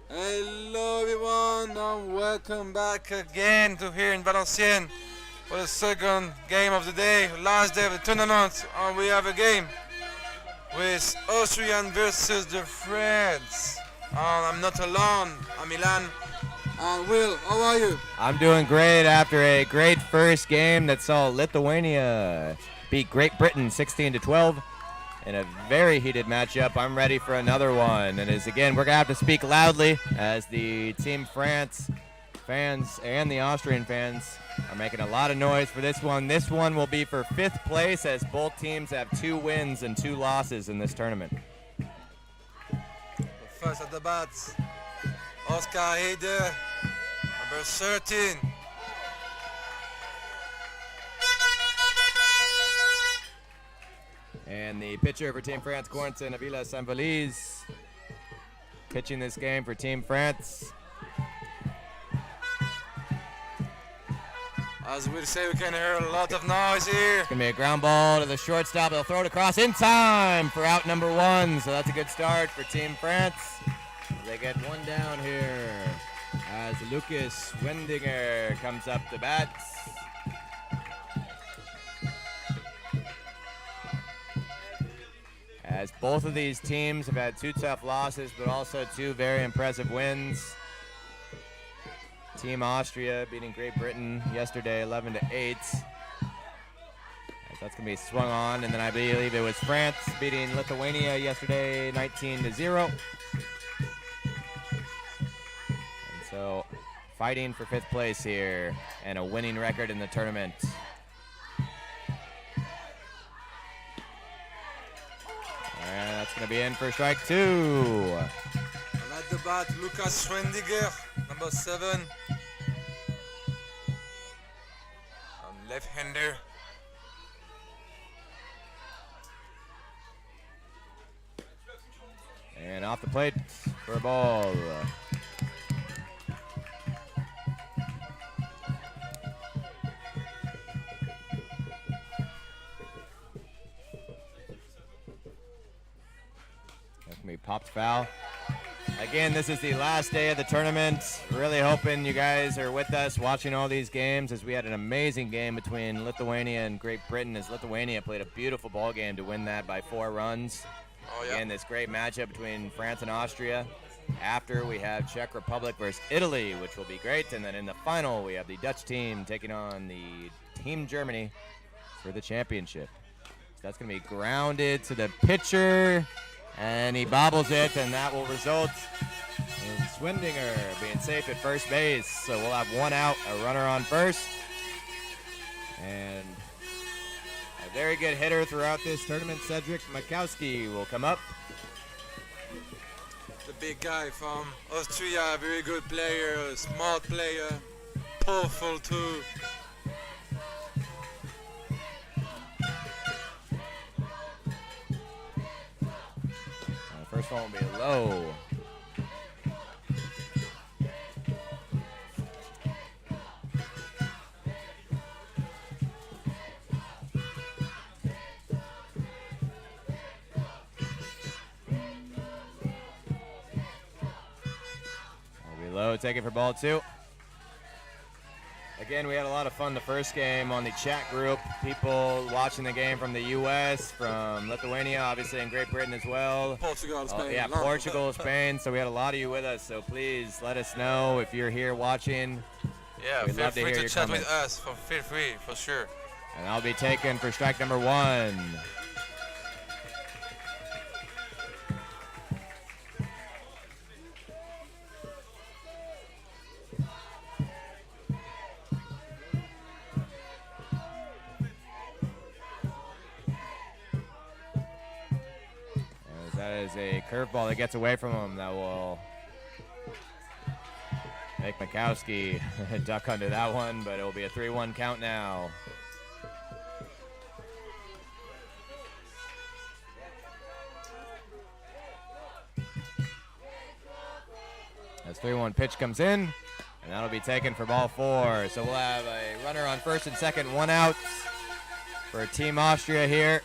Hello everyone and welcome back again to here in Valenciennes for the second game of the day, last day of the tournament, and we have a game with Austrian versus the France. And I'm not alone, I'm Milan. And Will, how are you? I'm doing great after a great first game that saw Lithuania beat Great Britain 16-12 in a very heated matchup. I'm ready for another one. And as again, we're going to have to speak loudly as the Team France fans and the Austrian fans are making a lot of noise for this one. This one will be for 5th place as both teams have 2 wins and 2 losses in this tournament. First at the bat, Oscar Heider, number 13. And the pitcher for Team France, Corentin Avila Sanvaliz, pitching this game for Team France. As we'll say, we can hear a lot of noise here. It's going to be a ground ball to the shortstop. They'll throw it across in time for out number 1. So that's a good start for Team France. They get one down here as Lucas Wendinger comes up to bat. As both of these teams have had 2 tough losses, but also 2 very impressive wins. Team Austria beating Great Britain yesterday 11-8. That's going to be swung on, and then I believe it was France beating Lithuania yesterday 19-0. And so fighting for 5th place here and a winning record in the tournament. And that's going to be in for strike 2. And at the bat, Lucas Schwendiger, number 7. Left-hander. And off the plate for a ball. That's going to be popped foul. Again, this is the last day of the tournament. Really hoping you guys are with us watching all these games, as we had an amazing game between Lithuania and Great Britain, as Lithuania played a beautiful ball game to win that by 4 runs. Oh, yeah. Again, this great matchup between France and Austria. After, we have Czech Republic versus Italy, which will be great. And then in the final, we have the Dutch team taking on the Team Germany for the championship. So that's going to be grounded to the pitcher. And he bobbles it, and that will result in Schwendinger being safe at first base. So we'll have 1 out, a runner on first. And a very good hitter throughout this tournament, Cedric Makowski, will come up. The big guy from Austria, very good player, smart player, powerful too. First one will be low. Will be low, take it for ball 2. Again, we had a lot of fun the first game on the chat group. People watching the game from the U.S., from Lithuania, obviously, and Great Britain as well. Portugal, Spain. Yeah, Portugal, Spain. So we had a lot of you with us. So please let us know if you're here watching. Yeah, We'd feel love to free hear to your chat comments. with us. Feel free, for sure. And I'll be taken for strike number 1. That is a curveball that gets away from him that will make Makowski duck under that one, but it will be a 3-1 count now. As 3-1 pitch comes in, and that'll be taken for ball 4. So we'll have a runner on first and second, 1 out for Team Austria here.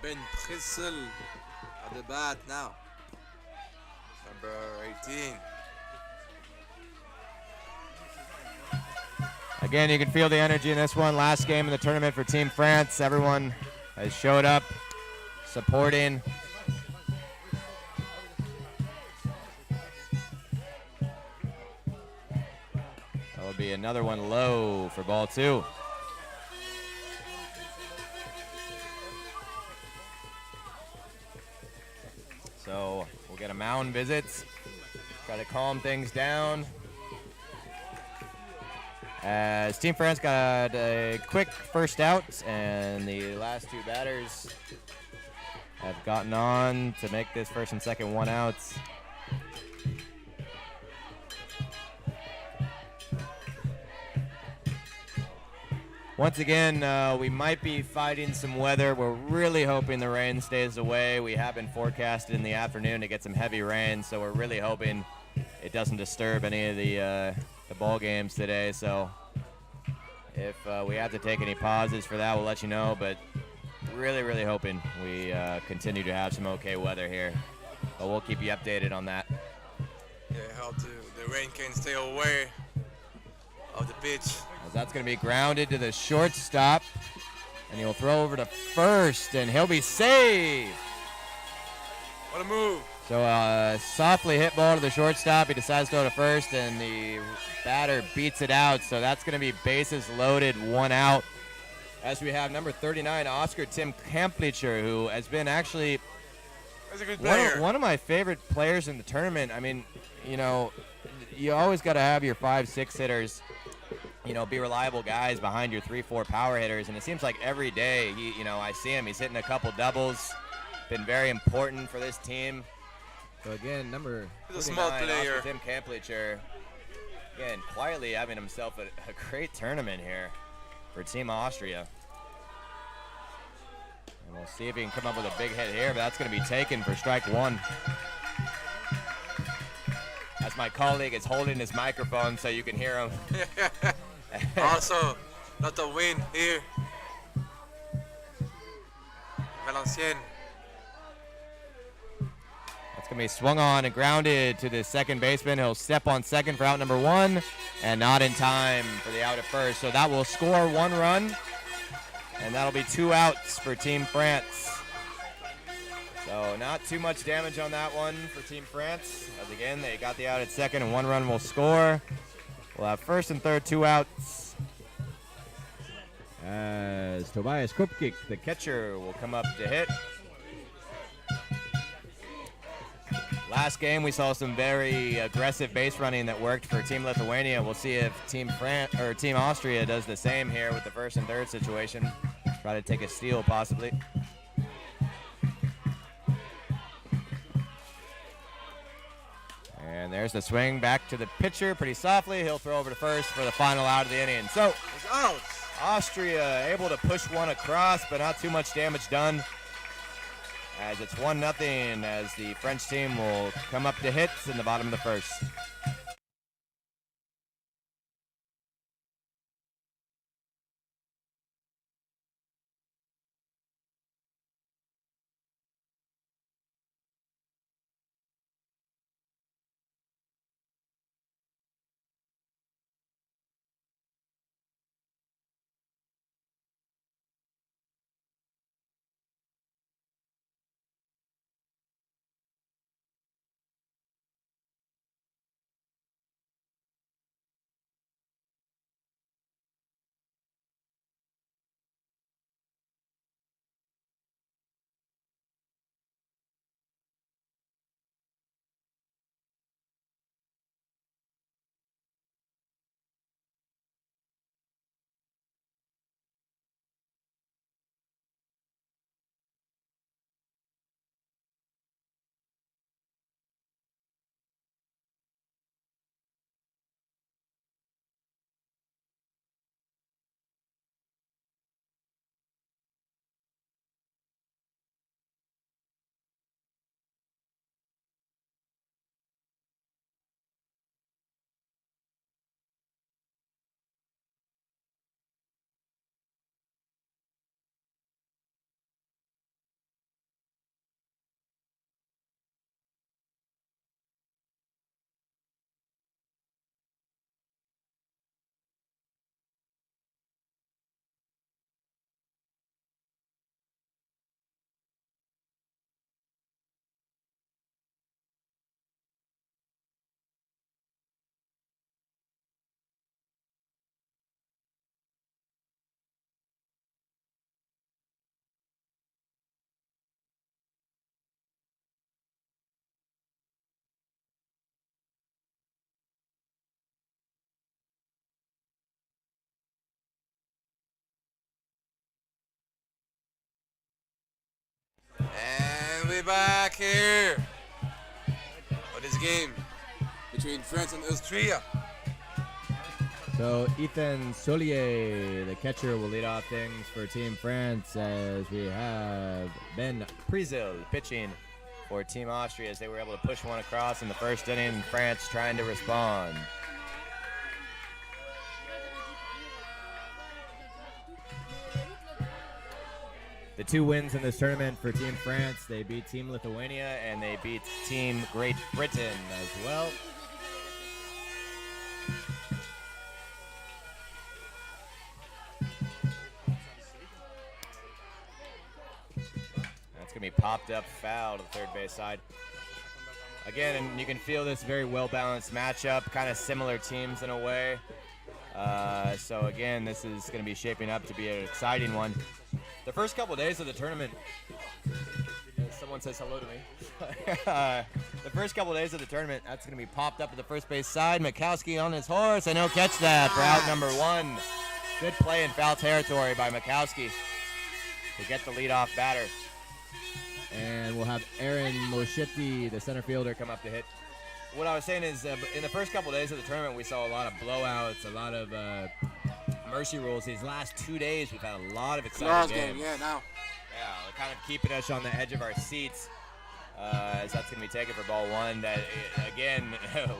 Ben Prissel at the bat now. Number 18. Again, you can feel the energy in this one. Last game in the tournament for Team France. Everyone has showed up, supporting. That will be another one low for ball 2. So we'll get a mound visits, try to calm things down. As Team France got a quick first out, and the last 2 batters have gotten on to make this first and second 1 outs. Once again, we might be fighting some weather. We're really hoping the rain stays away. We have been forecasted in the afternoon to get some heavy rain, so we're really hoping it doesn't disturb any of the ball games today. So if we have to take any pauses for that, we'll let you know. But really, really hoping we continue to have some okay weather here. But we'll keep you updated on that. Yeah, hope the rain can stay away of the pitch. As that's going to be grounded to the shortstop, and he'll throw over to first, and he'll be saved. What a move. So softly hit ball to the shortstop. He decides to go to first, and the batter beats it out. So that's going to be bases loaded, 1 out. As we have number 39, Oscar Tim Kamplicher, who has been actually That's a good player. one of my favorite players in the tournament. I mean, you know, you always got to have your 5-6 hitters, you know, be reliable guys behind your 3-4 power hitters. And it seems like every day, I see him. He's hitting a couple doubles. Been very important for this team. So again, number 39, Oscar Tim Kamplicher, again, quietly having himself a great tournament here for Team Austria. And we'll see if he can come up with a big hit here, but that's going to be taken for strike 1. As my colleague is holding his microphone so you can hear him. Also, lot of wind here. Valenciennes. That's going to be swung on and grounded to the second baseman. He'll step on second for out number 1, and not in time for the out at first. So that will score 1 run, and that'll be 2 outs for Team France. So not too much damage on that one for Team France. As again, they got the out at second, and 1 run will score. We'll have first and third 2 outs. As Tobias Kopkik, the catcher, will come up to hit. Last game, we saw some very aggressive base running that worked for Team Lithuania. We'll see if Team Austria does the same here with the first and third situation. Try to take a steal, possibly. And there's the swing back to the pitcher pretty softly. He'll throw over to first for the final out of the inning. So, It's out. Austria able to push 1 across, but not too much damage done. As it's 1-0, as the French team will come up to hits in the bottom of the first. back here for this game between France and Austria. So Ethan Solier, the catcher, will lead off things for Team France as we have Ben Prizil pitching for Team Austria as they were able to push one across in the first inning. France trying to respond. The two wins in this tournament for Team France, they beat Team Lithuania and they beat Team Great Britain as well. That's going to be popped up foul to the third base side. Again, and you can feel this very well-balanced matchup, kind of similar teams in a way. So again, this is going to be shaping up to be an exciting one. The first couple days of the tournament, someone says hello to me. The first couple days of the tournament, that's going to be popped up at the first base side. Mikowski on his horse, and he'll catch that for out number one. Good play in foul territory by Mikowski to get the leadoff batter. And we'll have Aaron Moschetti, the center fielder, come up to hit. What I was saying is, in the first couple days of the tournament, we saw a lot of blowouts, a lot of mercy rules. These last 2 days, we've had a lot of exciting games. Yeah, now. Yeah, they're kind of keeping us on the edge of our seats as that's going to be taken for ball one. That again,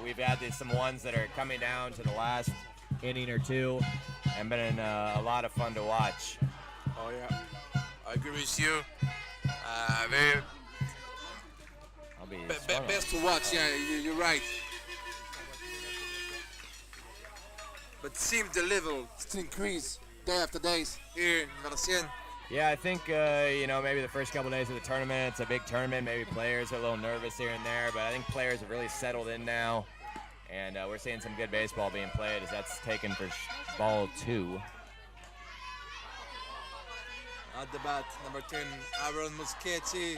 we've had some ones that are coming down to the last inning or two and been a lot of fun to watch. Oh, yeah. I agree with you. Best to watch, yeah, you're right. But seems the level still increase day after day here in Valenciennes. Yeah, I think, maybe the first couple days of the tournament, it's a big tournament. Maybe players are a little nervous here and there, but I think players have really settled in now. And we're seeing some good baseball being played as that's taken for ball two. At the bat, number 10, Aaron Moschetti.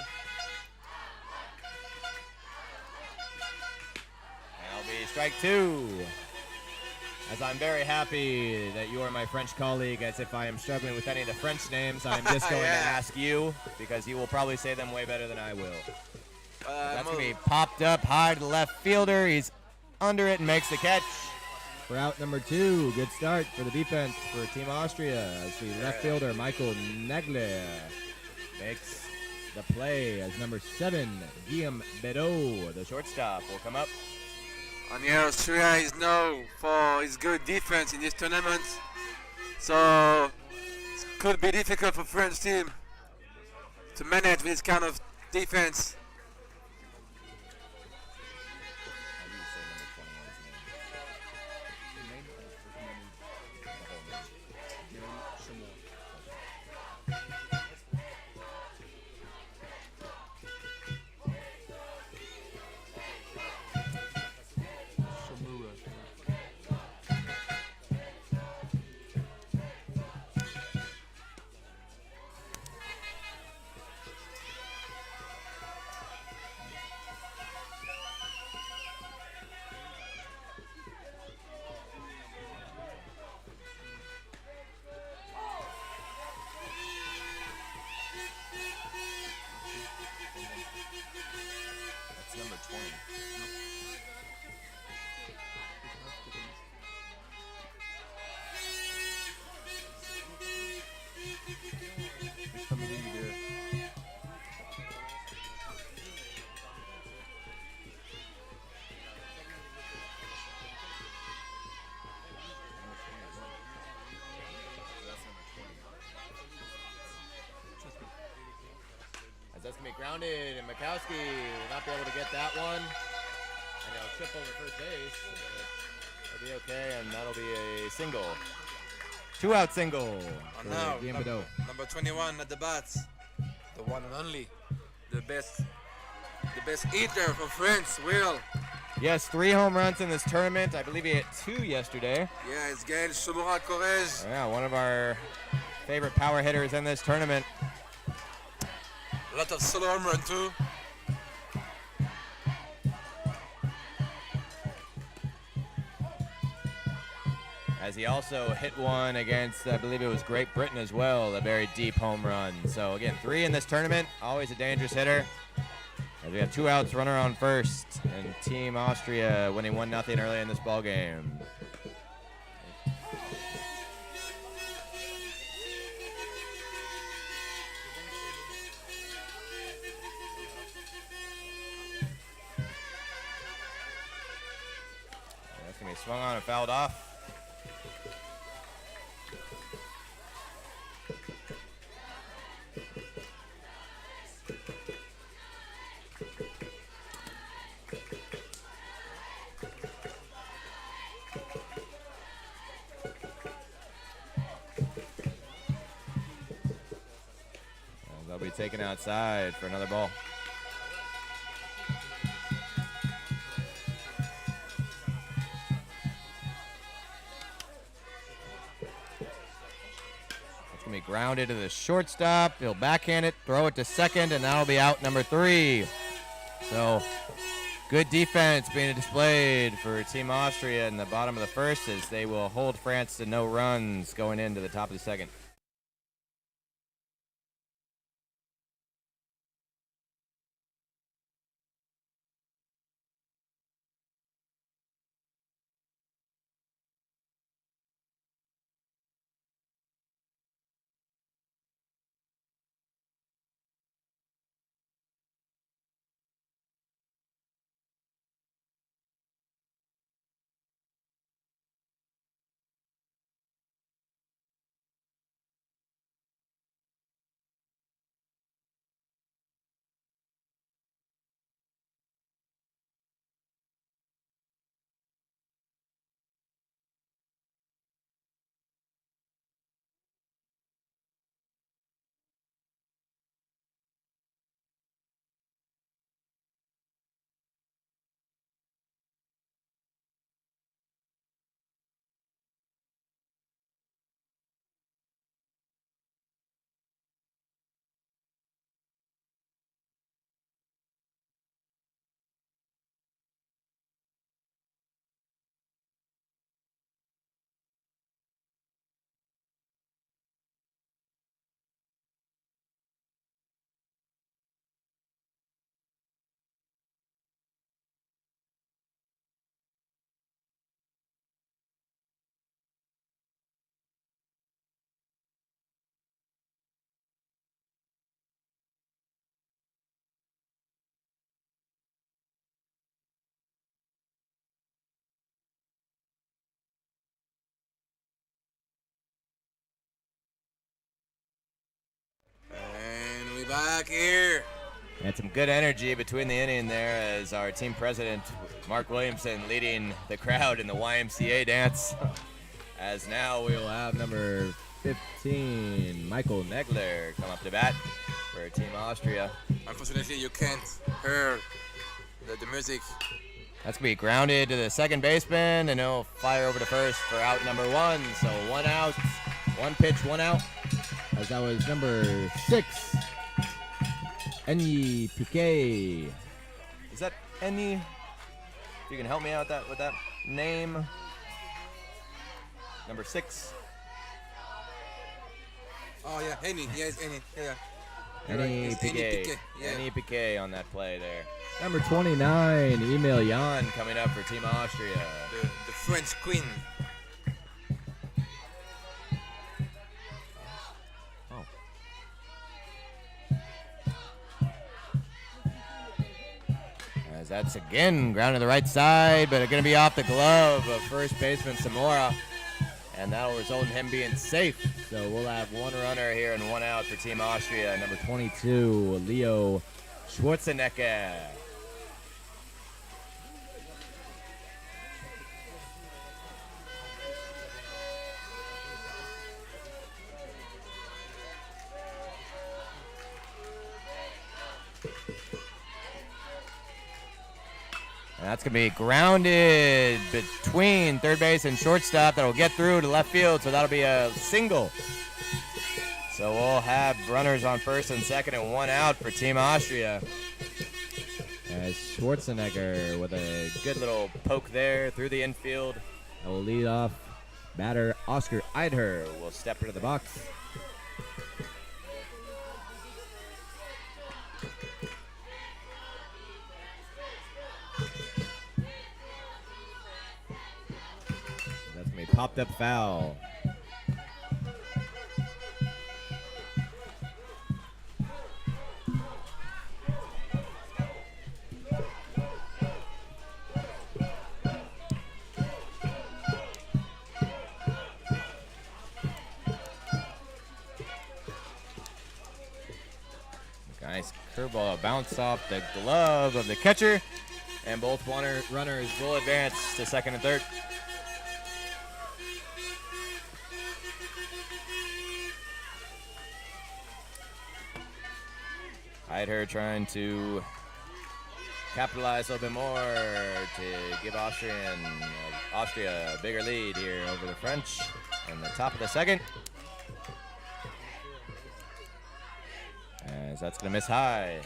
That'll be strike two. As I'm very happy that you are my French colleague, as if I am struggling with any of the French names, I'm just going to ask you, because you will probably say them way better than I will. That's going to be popped up high to the left fielder. He's under it and makes the catch. For out number two, good start for the defense for Team Austria as the left fielder, Michael Nagler, makes the play as number 7, Guillaume Bedeau, the shortstop, will come up. And yeah, Austria is known for his good defense in this tournament. So it could be difficult for French team to manage this kind of defense. Number 20. As that's going to be grounded, and Mikowski will not be able to get that one. And he'll trip over first base. It'll be okay, and that'll be a single. 2-out single. And now, number 21 at the bats, the one and only, the best hitter for France, Will. Yes, 3 home runs in this tournament. I believe he hit 2 yesterday. Yeah, it's Gaël Chomora-Corrèze. Yeah, one of our favorite power hitters in this tournament. A lot of solo home run too. As he also hit one against, I believe it was Great Britain as well, a very deep home run. So again, 3 in this tournament, always a dangerous hitter. As we have 2 outs, runner on first, and Team Austria winning 1-0 early in this ball game. That's gonna be swung on and fouled off. They'll be taken outside for another ball. It's going to be grounded to the shortstop. He'll backhand it, throw it to second, and that'll be out number 3. So good defense being displayed for Team Austria in the bottom of the first as they will hold France to no runs going into the top of the second. And we back here. And some good energy between the inning there as our team president, Mark Williamson, leading the crowd in the YMCA dance. As now we will have number 15, Michael Negler, come up to bat for Team Austria. Unfortunately, you can't hear the music. That's going to be grounded to the second baseman, and he'll fire over to first for out number 1. So 1 out, 1 pitch, 1 out. As that was number 6, Enyi Piquet. Is that Enyi? If you can help me out with that name. Number 6. Oh yeah, Henny. Yes, Henny. Yeah. Enyi Piquet. Yeah. Enyi Piquet on that play there. Number 29, Emil Jan coming up for Team Austria. The French Queen. As that's again ground to the right side, but it's going to be off the glove of first baseman Zamora. And that'll result in him being safe. So we'll have 1 runner here and 1 out for Team Austria. Number 22, Leo Schwarzenegger. And that's going to be grounded between third base and shortstop. That'll get through to left field, so that'll be a single. So we'll have runners on first and second and 1 out for Team Austria. As Schwarzenegger with a good little poke there through the infield. That will lead off batter Oscar Eidher will step into the box. popped up foul. Nice curveball, bounce off the glove of the catcher, and both runners will advance to second and third. Heider trying to capitalize a little bit more to give Austria a bigger lead here over the French in the top of the second. As that's going to miss high.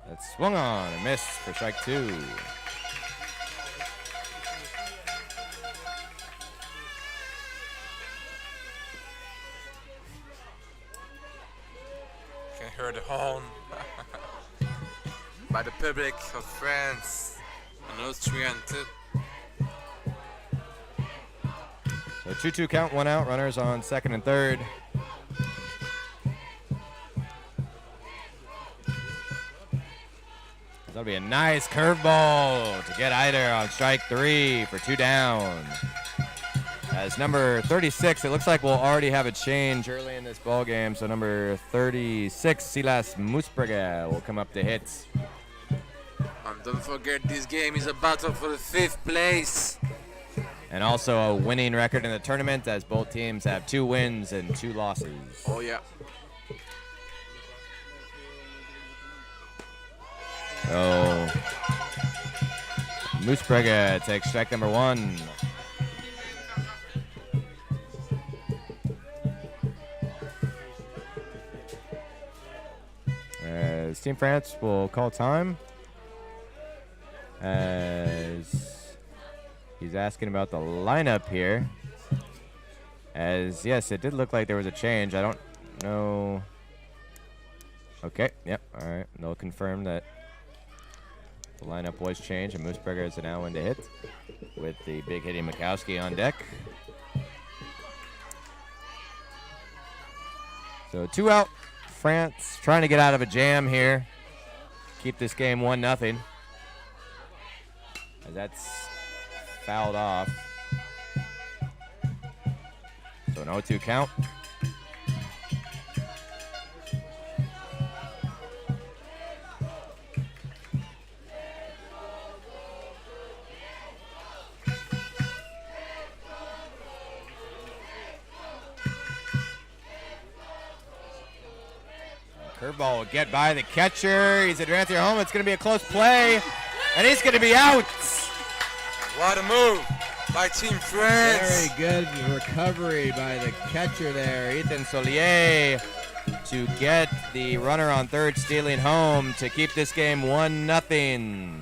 That's swung on and missed for strike two. Hear the horn by the public of France and Austrian too. So 2-2 count, one out, runners on second and third. That'll be a nice curveball to get Heider on strike three for two down. As number 36, it looks like we'll already have a change early in this ball game. So number 36, Silas Musberger, will come up to hit. And don't forget, this game is a battle for the 5th place. And also a winning record in the tournament, as both teams have 2 wins and 2 losses. Oh yeah. So Musberger takes strike number 1. As Team France will call time, as he's asking about the lineup here. As yes, it did look like there was a change. I don't know. Okay, yep, all right. They'll confirm that the lineup was changed, and Musberger is now in to hit with the big hitting Mikowski on deck. So 2 out. France trying to get out of a jam here. Keep this game 1-0. As that's fouled off. So an 0-2 count. Curveball will get by the catcher. He's advancing home. It's going to be a close play, and he's going to be out. What a move by Team France. Very good recovery by the catcher there, Ethan Solier, to get the runner on third stealing home to keep this game 1-0.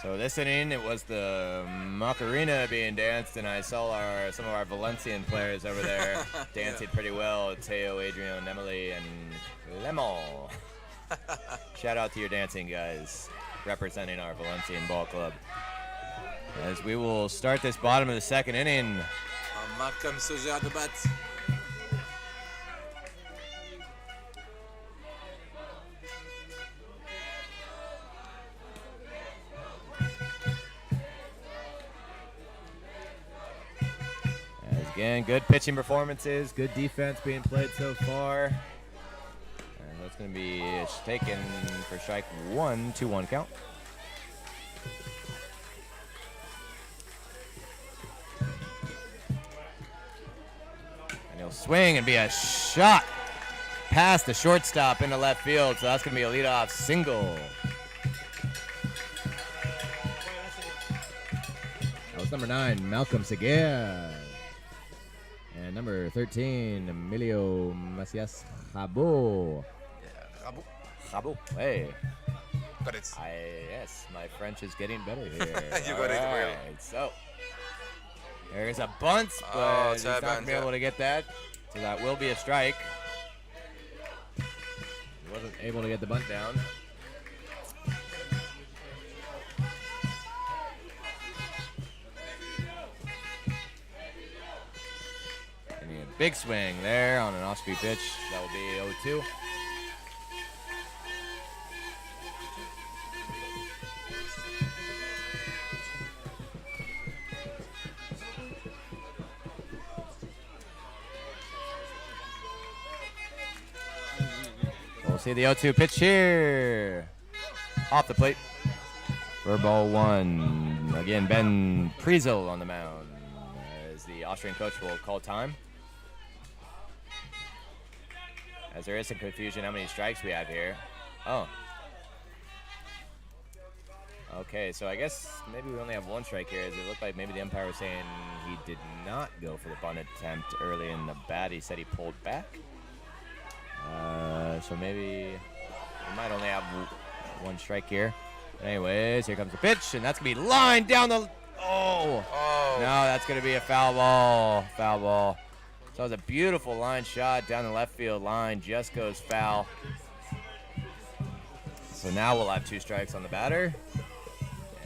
So this inning, it was the Macarena being danced, and I saw some of our Valenciennes players over there dancing pretty well. Teo, Adrian, Emily, and Lemon. Shout out to your dancing guys, representing our Valenciennes ball club. As we will start this bottom of the second inning. Malcolm Sauger at the bat. As again, good pitching performances, good defense being played so far. And that's going to be taken for strike one, 2-1 count. He'll swing and be a shot past the shortstop into left field, so that's going to be a leadoff single. That was number 9, Malcolm Seguer. And number 13, Emilio Macias Jabo. Yeah, Rabo. Jabo, hey. Got it. Yes, my French is getting better here. You got it, well. So there's a bunt, but he's not going to be able to get that. So that will be a strike. He wasn't able to get the bunt down. And a big swing there on an off-speed pitch. That will be 0-2. We'll see the 0-2 pitch here. Off the plate for ball 1. Again, Ben Priesel on the mound as the Austrian coach will call time. As there is some confusion how many strikes we have here. Oh. Okay, so I guess maybe we only have 1 strike here. As it looked like maybe the umpire was saying he did not go for the bunt attempt early in the bat. He said he pulled back. So maybe we might only have 1 strike here. Anyways, here comes the pitch, and that's going to be lined down the... Oh! No, that's going to be a foul ball. Foul ball. So it was a beautiful line shot down the left field line. Just goes foul. So now we'll have 2 strikes on the batter.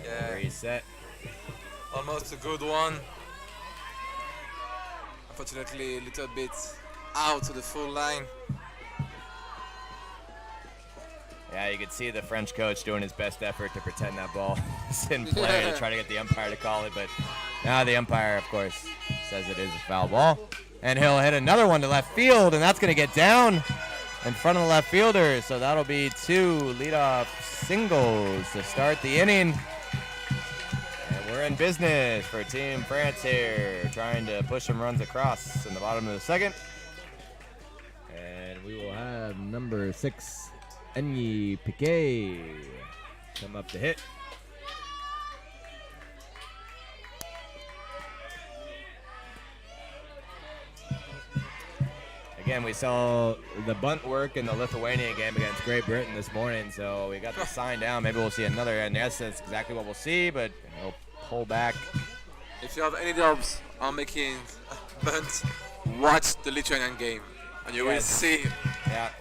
Yeah. Reset. Almost a good one. Unfortunately, a little bit out of the full line. Yeah, you can see the French coach doing his best effort to pretend that ball is in play to try to get the umpire to call it. But now the umpire, of course, says it is a foul ball. And he'll hit another one to left field, and that's going to get down in front of the left fielder. So that'll be 2 leadoff singles to start the inning. And we're in business for Team France here, trying to push some runs across in the bottom of the second. And we will have number 6, Enyi Piquet, come up to hit. Again, we saw the bunt work in the Lithuanian game against Great Britain this morning, so we got the sign down. Maybe we'll see another, and yes, that's exactly what we'll see, but he'll pull back. If you have any doubts on making bunts, watch the Lithuanian game, and you will see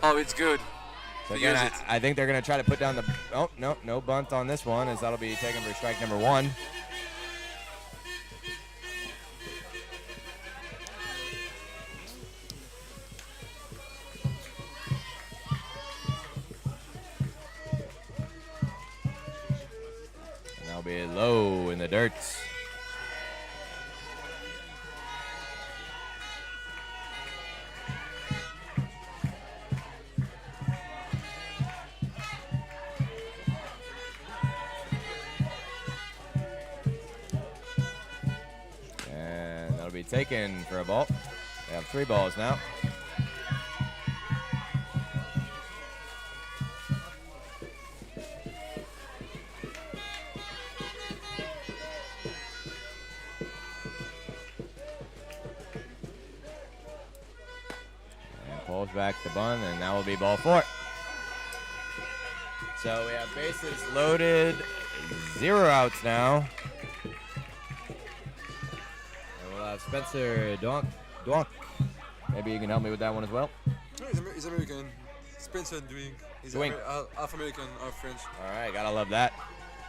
how it's good. So again, I think they're going to try to put down the... Oh, no bunt on this one, as that'll be taken for strike number 1. And that'll be low in the dirt. Taken for a ball. They have 3 balls now. And pulls back the bunt, and that will be ball 4. So we have bases loaded, 0 outs now. And we'll have Spencer Donk. Maybe you can help me with that one as well. He's American. Spencer doing. He's half American, half French. All right, gotta love that.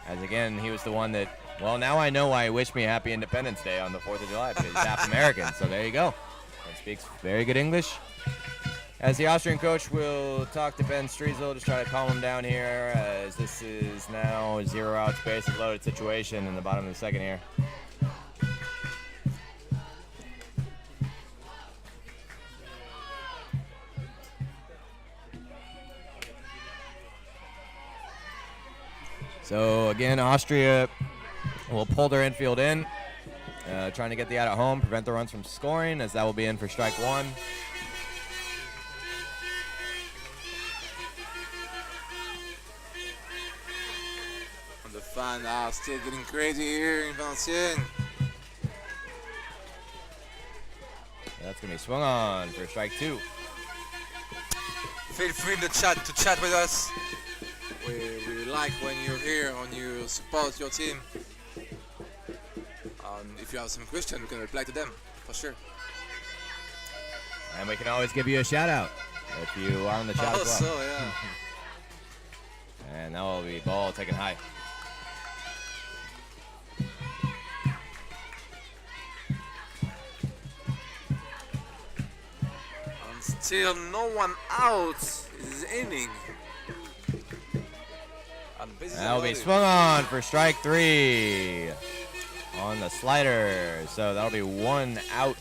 As again, he was the one that, well, now I know why he wished me happy Independence Day on the 4th of July, because he's half American. So there you go. And speaks very good English. As the Austrian coach will talk to Ben Streisel, just try to calm him down here, as this is now a 0 outs bases loaded situation in the bottom of the second here. So again, Austria will pull their infield in, trying to get the out at home, prevent the runs from scoring, as that will be in for strike 1. And the fans are still getting crazy here in Valenciennes. That's gonna be swung on for strike 2. Feel free to chat with us. We like when you're here and you support your team. If you have some questions, we can reply to them, for sure. And we can always give you a shout out if you are on the chat as well. Also, yeah. And that will be ball taken high. And still no one out. This inning. That will be swung on for strike 3 on the slider. So that'll be 1 out,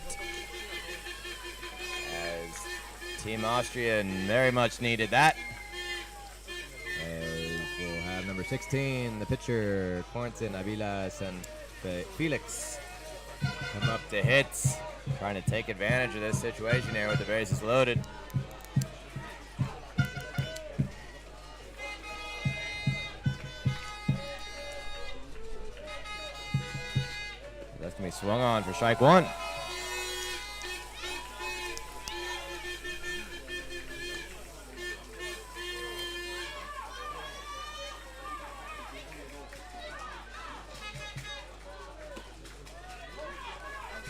as Team Austria very much needed that. As we'll have number 16, the pitcher, Quentin Avilas and Felix come up to hits, trying to take advantage of this situation here with the bases loaded. That's going to be swung on for strike 1.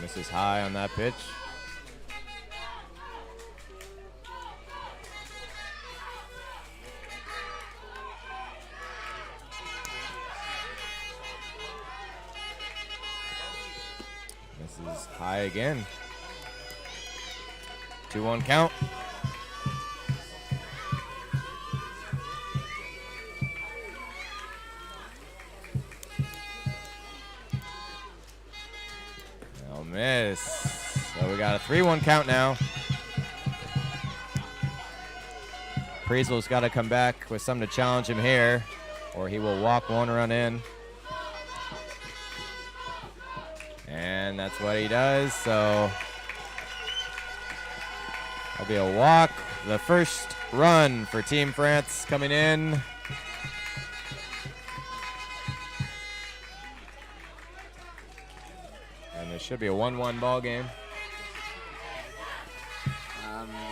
Misses high on that pitch. Misses high again. 2-1 count. Miss. So we got a 3-1 count now. Priesel's got to come back with something to challenge him here, or he will walk 1 run in. And that's what he does. So that'll be a walk. The first run for Team France coming in. Should be a 1-1 ball game.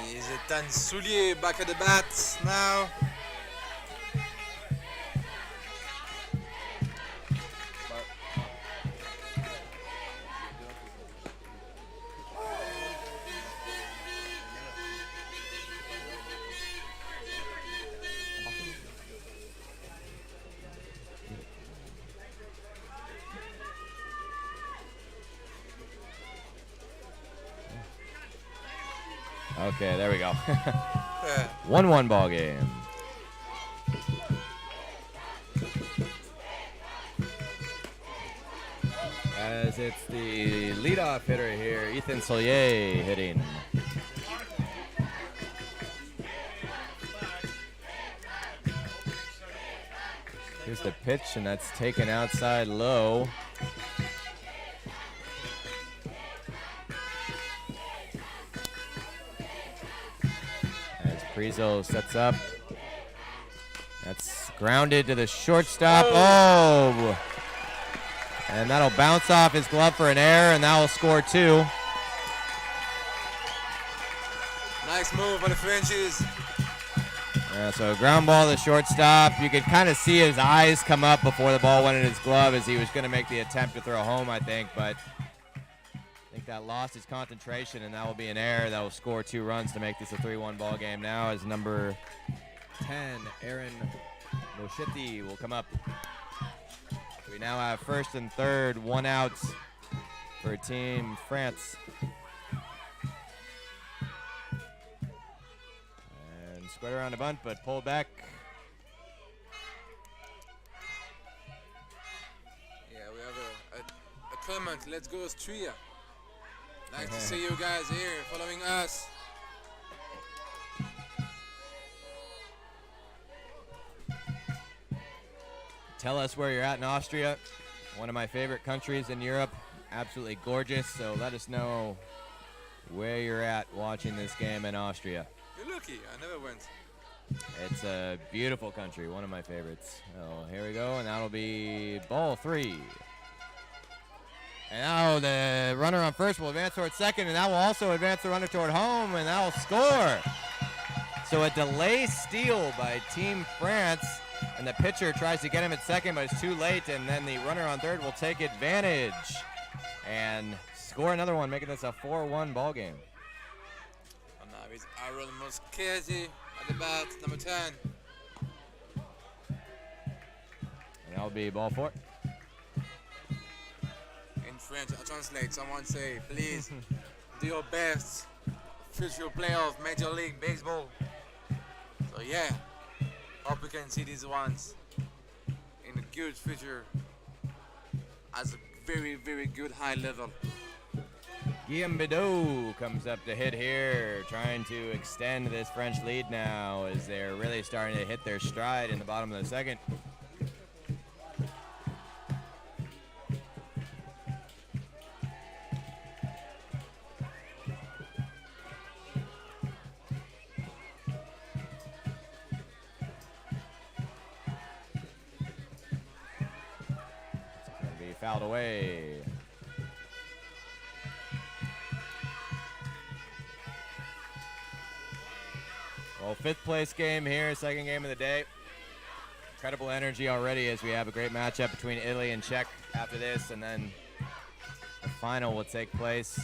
Is it Dan Soulier back at the bat now? Okay, there we go. 1-1 ball game. As it's the leadoff hitter here, Ethan Solier hitting. Here's the pitch, and that's taken outside low. Priesel sets up. That's grounded to the shortstop. Oh! And that'll bounce off his glove for an error, and that will score 2. Nice move by the Frenchies. Yeah, so ground ball to the shortstop. You could kind of see his eyes come up before the ball went in his glove as he was going to make the attempt to throw home, I think. But I think that lost his concentration, and that will be an error that will score 2 runs to make this a 3-1 ball game now as number 10, Aaron Moschetti, will come up. We now have first and third, 1 out for Team France. And squared around a bunt, but pulled back. Yeah, we have a comment. Let's go Austria. Nice to see you guys here following us. Tell us where you're at in Austria. One of my favorite countries in Europe. Absolutely gorgeous. So let us know where you're at watching this game in Austria. You're lucky. I never went. It's a beautiful country. One of my favorites. So here we go, and that'll be ball 3. And now the runner on first will advance toward second, and that will also advance the runner toward home, and that will score. So a delay steal by Team France. And the pitcher tries to get him at second, but it's too late, and then the runner on third will take advantage and score another one, making this a 4-1 ball game. And now it's Aaron Moschetti at the bat, number 10. And that'll be ball 4. In French, I translate. Someone say, please do your best. Future player of Major League Baseball. So yeah. Hope we can see these ones in a good future as a very, very good high level. Guillaume Bidot comes up to hit here, trying to extend this French lead now as they're really starting to hit their stride in the bottom of the second. Fouled away. Well, 5th place game here, second game of the day. Incredible energy already as we have a great matchup between Italy and Czech after this, and then the final will take place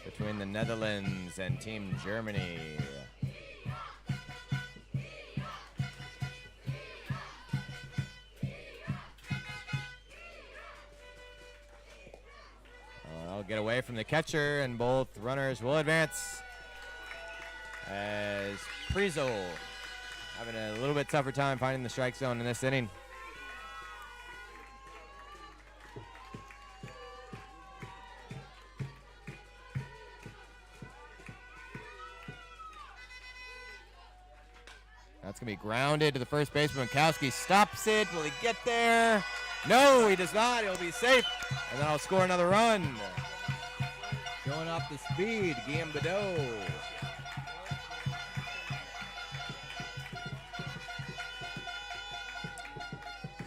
between the Netherlands and Team Germany. I'll get away from the catcher, and both runners will advance as Prizo having a little bit tougher time finding the strike zone in this inning. That's going to be grounded to the first baseman. Kowski stops it. Will he get there? No, he does not. He'll be safe. And then I'll score another run. Showing off the speed, Guillaume Bidot.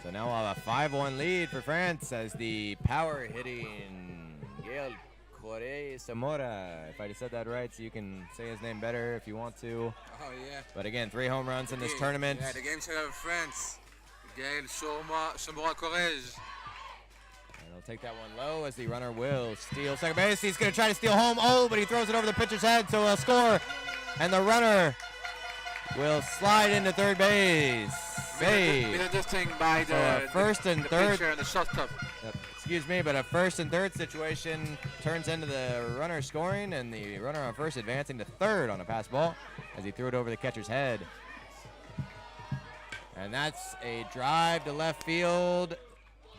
So now I'll have a 5-1 lead for France as the power hitting Gael Correa Zamora. If I just said that right, so you can say his name better if you want to. Oh, yeah. But again, 3 home runs in this tournament. Yeah, the game should have France. Gael Zamora Correa. And he'll take that one low as the runner will steal second base. He's going to try to steal home. Oh, but he throws it over the pitcher's head, so he'll score. And the runner will slide into third base. Save. Misunderstanding by the first and the third. pitcher and the shortstop. Excuse me, but a first and third situation turns into the runner scoring, and the runner on first advancing to third on a pass ball as he threw it over the catcher's head. And that's a drive to left field.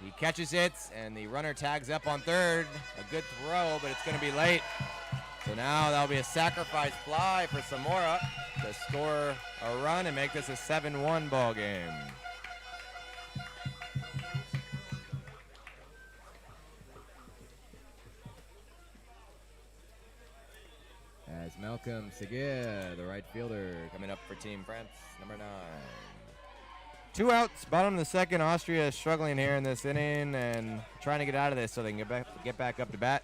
He catches it, and the runner tags up on third. A good throw, but it's going to be late. So now that'll be a sacrifice fly for Zamora to score a run and make this a 7-1 ball game. As Malcolm Seguin, the right fielder, coming up for Team France, number 9. 2 outs, bottom of the second. Austria is struggling here in this inning and trying to get out of this so they can get back up to bat.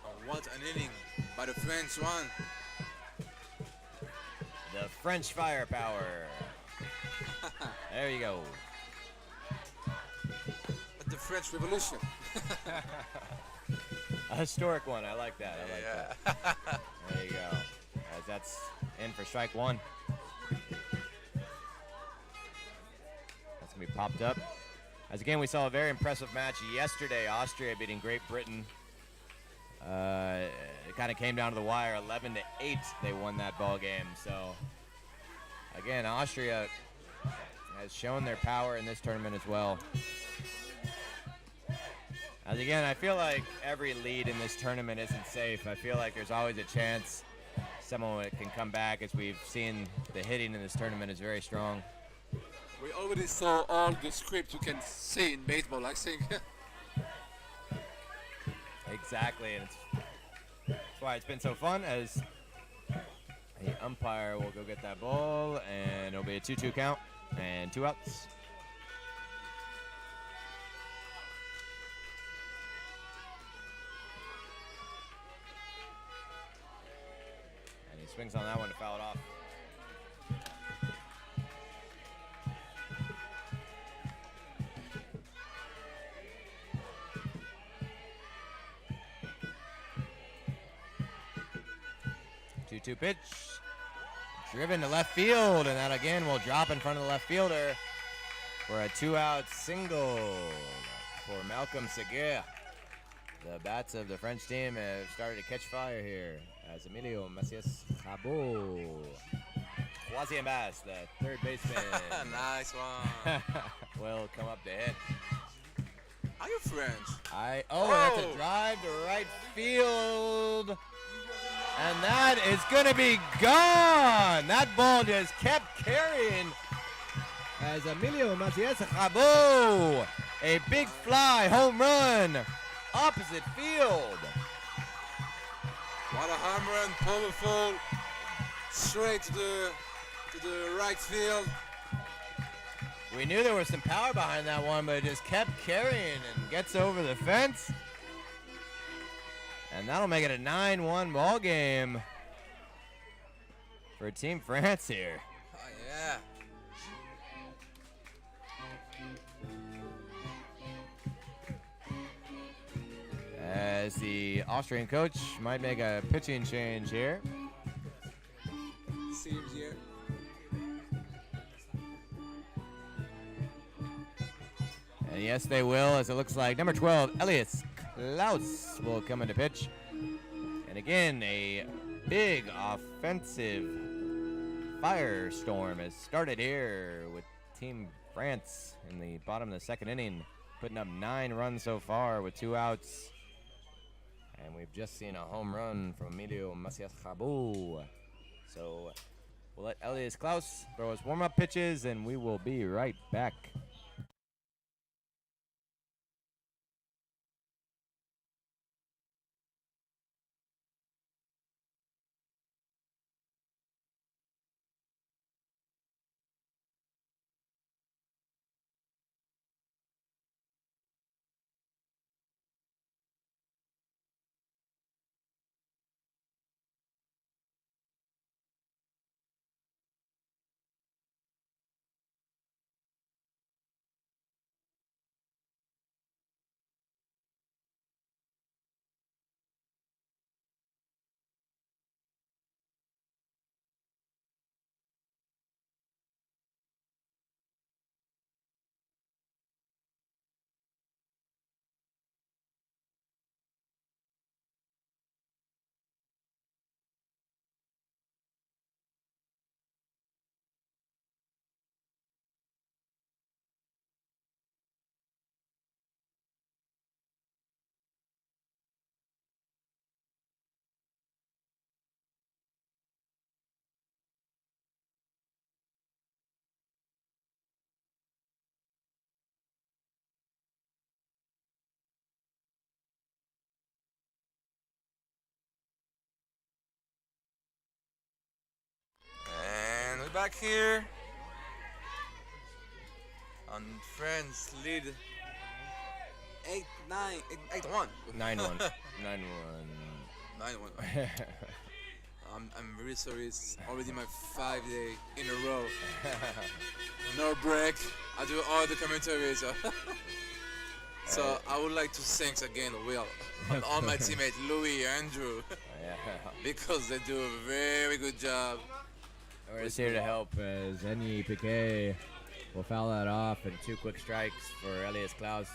Oh, what an inning by the French one. The the French firepower. There you go. The French Revolution. A historic one. I like that. I like Yeah. that. There you go. As that's in for strike one. That's going to be popped up. As again, we saw a very impressive match yesterday. Austria beating Great Britain. It kind of came down to the wire. 11-8, they won that ball game. So, again, Austria has shown their power in this tournament as well. As again, I feel like every lead in this tournament isn't safe. I feel like there's always a chance someone can come back. As we've seen, the hitting in this tournament is very strong. We already saw all the script you can see in baseball, I think. Exactly, and that's why it's been so fun, as the umpire will go get that ball, and it'll be a 2-2 count and 2 outs. And he swings on that one to foul it off. Two pitch, driven to left field, and that again will drop in front of the left fielder for a 2-out single for Malcolm Seguer. The bats of the French team have started to catch fire here as Emilio Macias Cabot, Troisième base, the third baseman, Nice one. will come up to hit. Are you French? That's a drive to right field. And that is going to be gone. That ball just kept carrying as Emilio Macias Cabot, a big fly home run, opposite field. What a home run, powerful, straight to the right field. We knew there was some power behind that one, but it just kept carrying and gets over the fence. And that'll make it a 9-1 ball game for Team France here. Oh, yeah. As the Austrian coach might make a pitching change here. Seems here. And yes, they will, as it looks like number 12, Elias Klaus, will come into pitch. And again, a big offensive firestorm has started here with Team France in the bottom of the second inning, putting up 9 runs so far with 2 outs. And we've just seen a home run from Emilio Macias Cabot. So we'll let Elias Klaus throw his warm-up pitches, and we will be right back. And we're back here. On France lead 8-1. 9-1. 9-1. 9-1. I'm really sorry. It's already my 5th day in a row. No break. I do all the commentaries. So I would like to thank again Will and all my teammates, Louis, Andrew, Yeah. because they do a very good job. We're just here to help as Enyi Piquet will foul that off, and 2 quick strikes for Elias Klaus,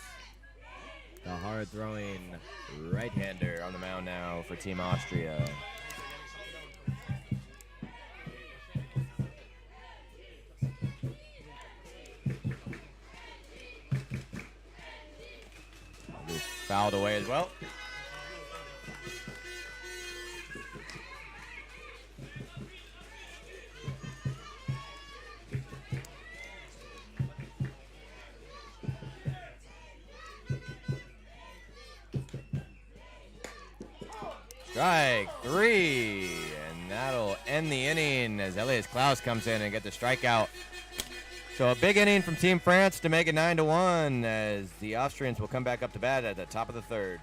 the hard-throwing right-hander on the mound now for Team Austria. Fouled away as well. Strike 3, and that'll end the inning as Elias Klaus comes in and get the strikeout. So a big inning from Team France to make it 9-1 as the Austrians will come back up to bat at the top of the 3rd.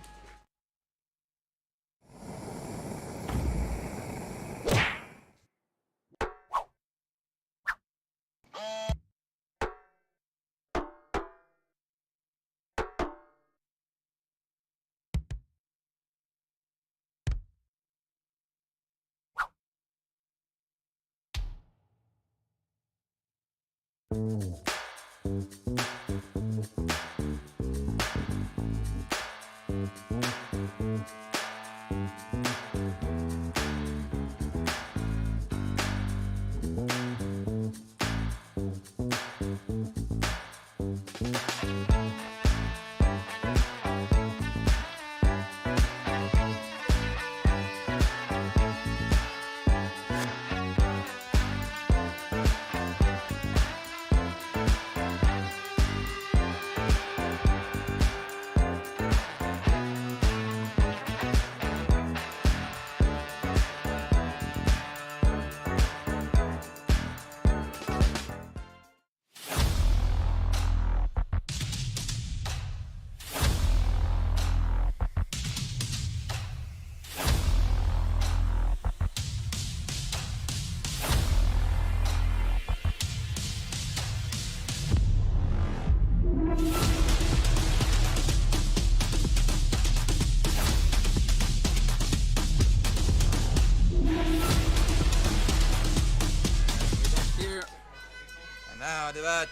Now the bat.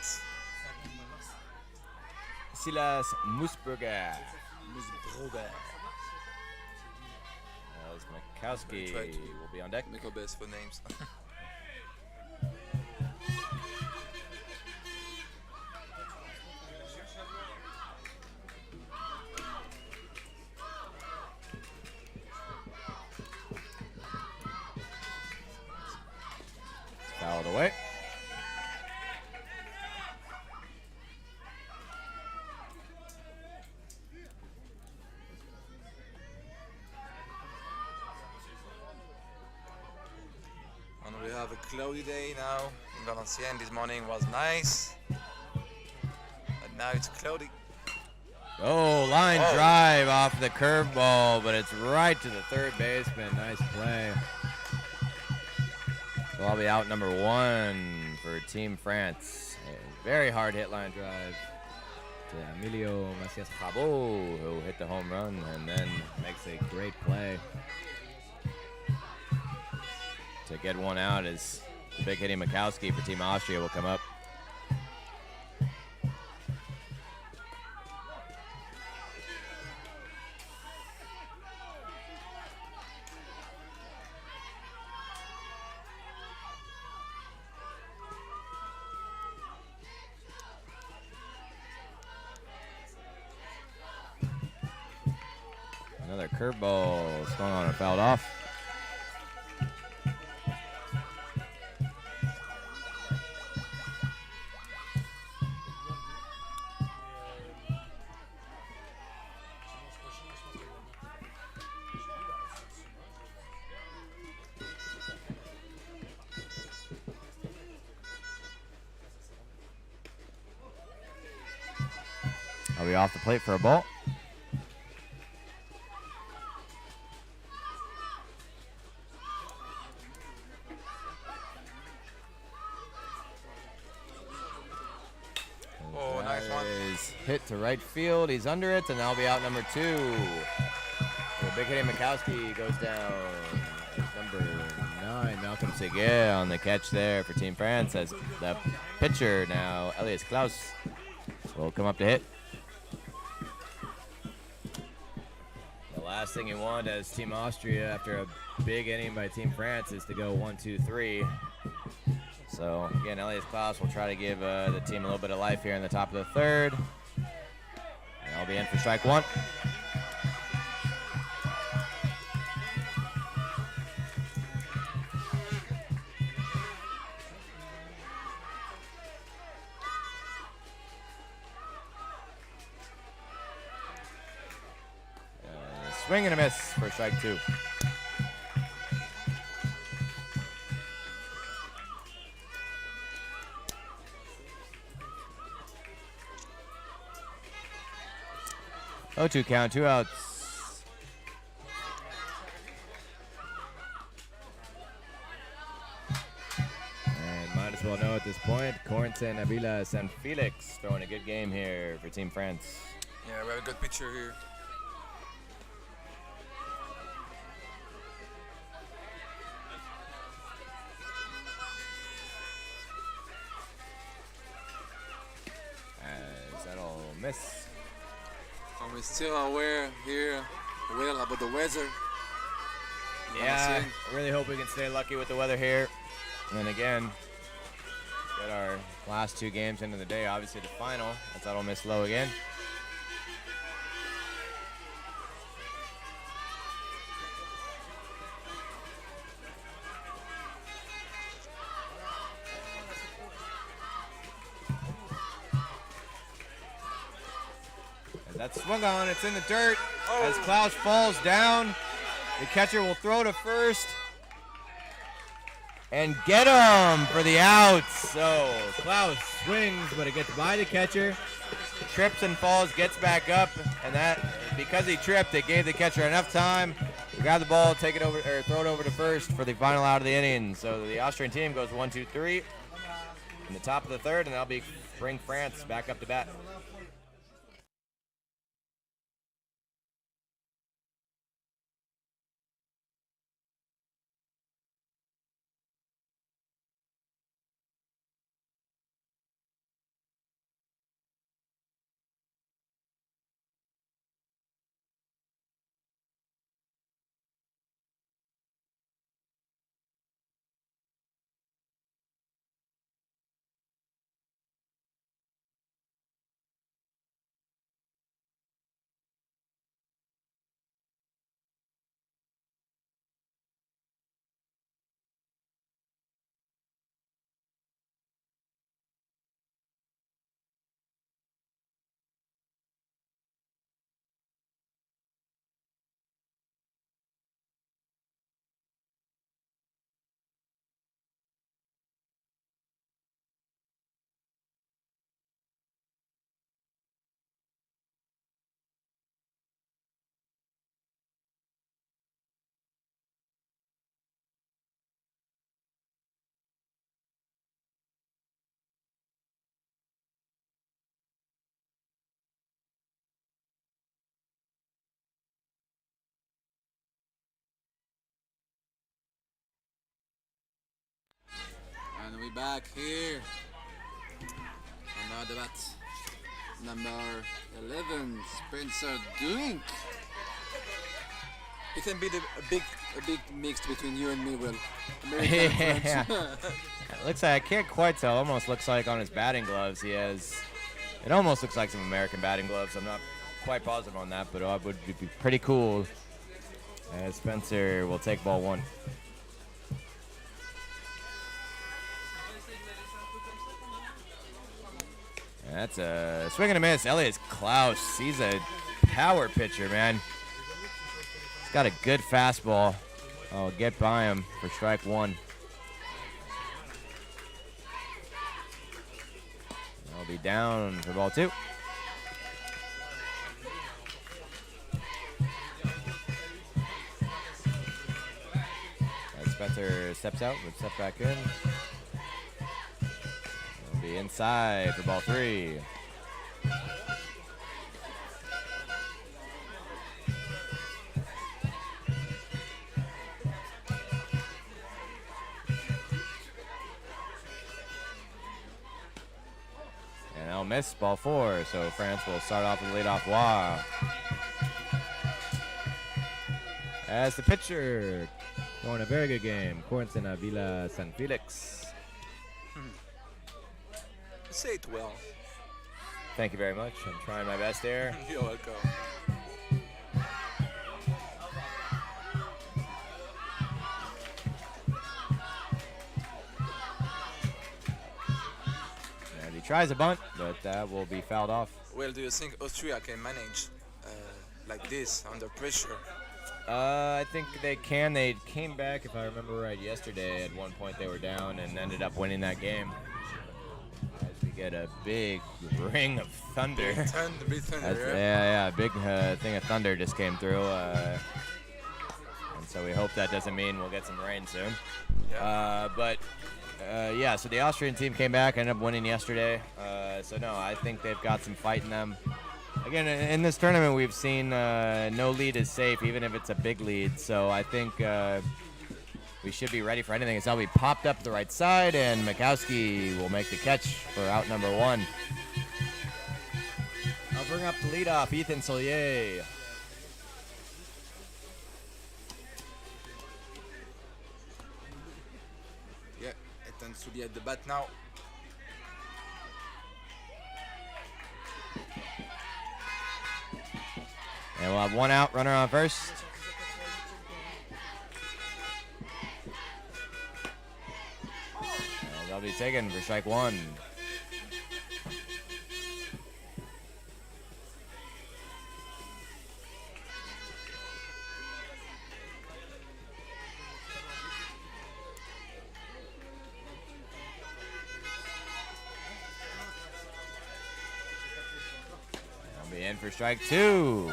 Silas Musburger. As Mikowski will be on deck. Make our best for names. Fouled away. And we have a cloudy day now in Valenciennes. This morning was nice, but now it's cloudy. Oh, line drive off the curveball, but it's right to the third baseman. Nice play. So I'll be out number 1 for Team France. A very hard hit line drive to Emilio Macias Cabot, who hit the home run and then makes a great play to get one out as the big hitting Mikowski for Team Austria will come up. Another curveball swung on and fouled off. I'll be off the plate for a ball. Oh, nice one. Is hit to right field. He's under it, and that'll be out number 2. So big hitting Mikowski goes down. Number 9, Malcolm Seguin on the catch there for Team France, as the pitcher now, Elias Klaus, will come up to hit. The last thing you want as Team Austria after a big inning by Team France is to go 1-2-3. So again, Elias Klaus will try to give the team a little bit of life here in the top of the 3rd. And I'll be in for strike 1. Swing and a miss for strike 2. Oh, 2 count, 2 outs. And might as well know at this point, Corentin Avila San Felix throwing a good game here for Team France. Yeah, we have a good pitcher here. As that'll miss. And we're still aware here, well, about the weather. Yeah, I really hope we can stay lucky with the weather here. And then again, get our last 2 games into the day. Obviously the final, as that'll miss low again. That's swung on, it's in the dirt. As Klaus falls down, the catcher will throw to first and get him for the out. So Klaus swings, but it gets by the catcher, trips and falls, gets back up, and that, because he tripped, it gave the catcher enough time to grab the ball, take it over, or throw it over to first for the final out of the inning. So the Austrian team goes 1-2-3 in the top of the 3rd, and that'll bring France back up to bat. And we back here. Another bat. Number 11, Spencer Dunk. It can be a big mix between you and me, Will. American and French. It looks like, I can't quite tell, almost looks like on his batting gloves he has, it almost looks like some American batting gloves. I'm not quite positive on that, but it would be pretty cool. As Spencer will take ball 1. That's a swing and a miss. Elias Klaus, he's a power pitcher, man. He's got a good fastball. Oh, get by him for strike 1. I'll be down for ball 2. As Spencer steps out, but step back in. Be inside for ball 3. miss, ball 4. So France will start off with leadoff walk. As the pitcher, throwing a very good game, Corentin Avila San Felix. Say it well. Thank you very much. I'm trying my best there. You're welcome. And he tries a bunt, but that will be fouled off. Well, do you think Austria can manage like this under pressure? I think they can. They came back, if I remember right, yesterday. At one point they were down and ended up winning that game. As we get a big ring of thunder. Big thunder, right? Yeah, a big thing of thunder just came through. And so we hope that doesn't mean we'll get some rain soon. Yeah. Yeah, so the Austrian team came back, ended up winning yesterday. So no, I think they've got some fight in them. Again, in this tournament, we've seen no lead is safe, even if it's a big lead. So I think we should be ready for anything. It's now be popped up the right side, and Mikowski will make the catch for out number 1. I'll bring up the leadoff, Ethan Solier. Yeah, Ethan Soulier at the bat now. And we'll have 1 out, runner on first. And they'll be taken for strike 1. They'll be in for strike 2.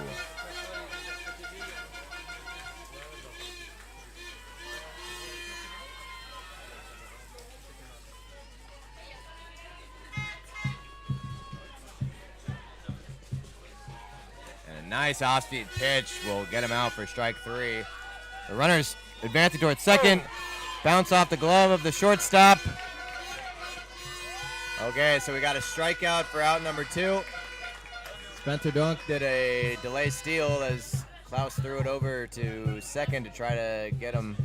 Nice off-speed pitch will get him out for strike 3. The runner's advancing towards second. Bounce off the glove of the shortstop. Okay, so we got a strikeout for out number 2. Spencer Dunk did a delay steal as Klaus threw it over to second to try to get him,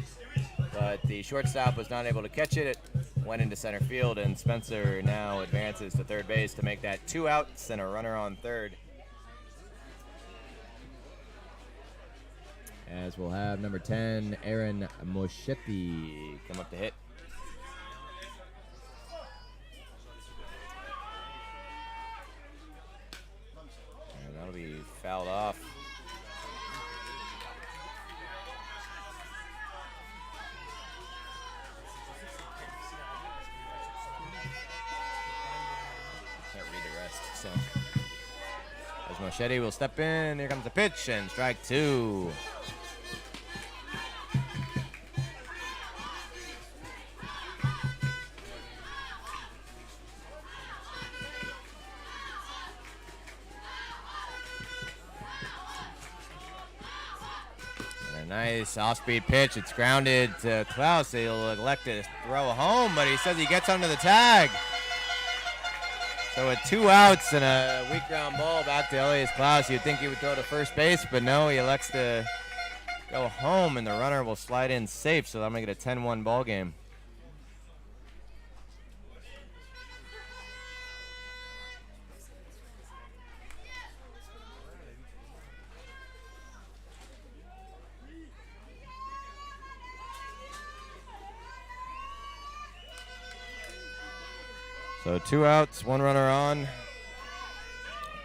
but the shortstop was not able to catch it. It went into center field, and Spencer now advances to third base to make that 2 outs and a runner on third. As we'll have number 10, Aaron Moschetti, come up to hit. And that'll be fouled off. Can't read the rest, so. As Moschetti will step in, here comes the pitch, and strike 2. Nice off-speed pitch. It's grounded to Klaus. He'll elect to throw home, but he says he gets under the tag. So with 2 outs and a weak ground ball back to Elias Klaus, you'd think he would throw to first base, but no, he elects to go home, and the runner will slide in safe, so I'm going to get a 10-1 ball game. So 2 outs, 1 runner on.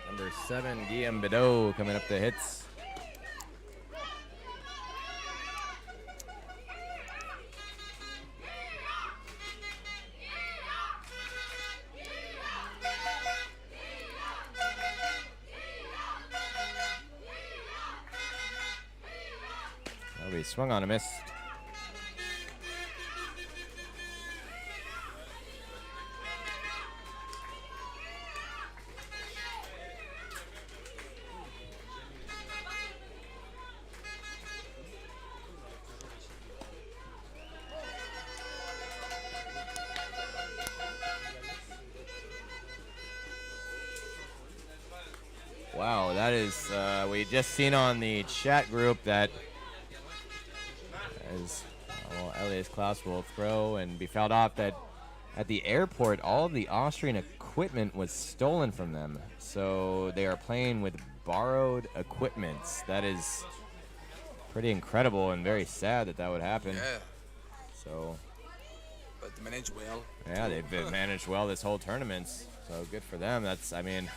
Number 7, Guillaume Bidot coming up the hits. That'll be swung on a miss. Wow, that is, we just seen on the chat group that as Elias Klaus will throw and be fouled off, that at the airport, all of the Austrian equipment was stolen from them. So they are playing with borrowed equipment. That is pretty incredible and very sad that that would happen. Yeah. So, But they managed well. yeah, they've been managed well this whole tournament. So good for them. That's, I mean,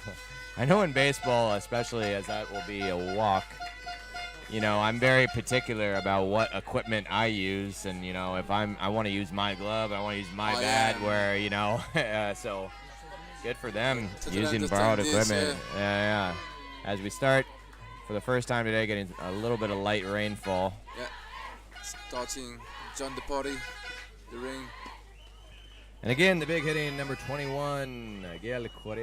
I know in baseball, especially as that will be a walk, you know, I'm very particular about what equipment I use, and you know, if I want to use my glove, I want to use my bat. Yeah. Where you know, so good for them To using understand borrowed this, equipment. Yeah. As we start for the first time today, getting a little bit of light rainfall. Yeah. Starting John the party, the ring. And again, the big hitting number 21, Gael Kore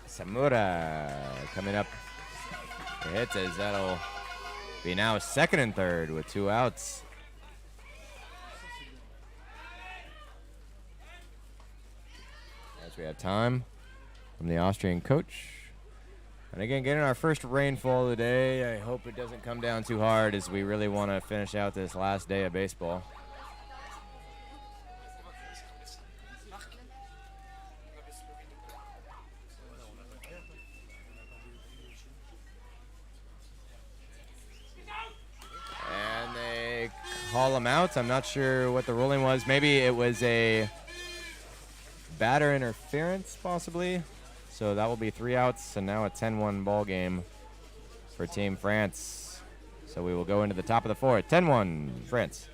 Samura, coming up to hit, as that'll be now second and third with 2 outs. As we have time from the Austrian coach. And again, getting our first rainfall of the day. I hope it doesn't come down too hard, as we really want to finish out this last day of baseball. And they call him out. I'm not sure what the ruling was. Maybe it was a batter interference, possibly. So that will be 3 outs, and now a 10-1 ball game for Team France. So we will go into the top of the fourth. 10-1, France.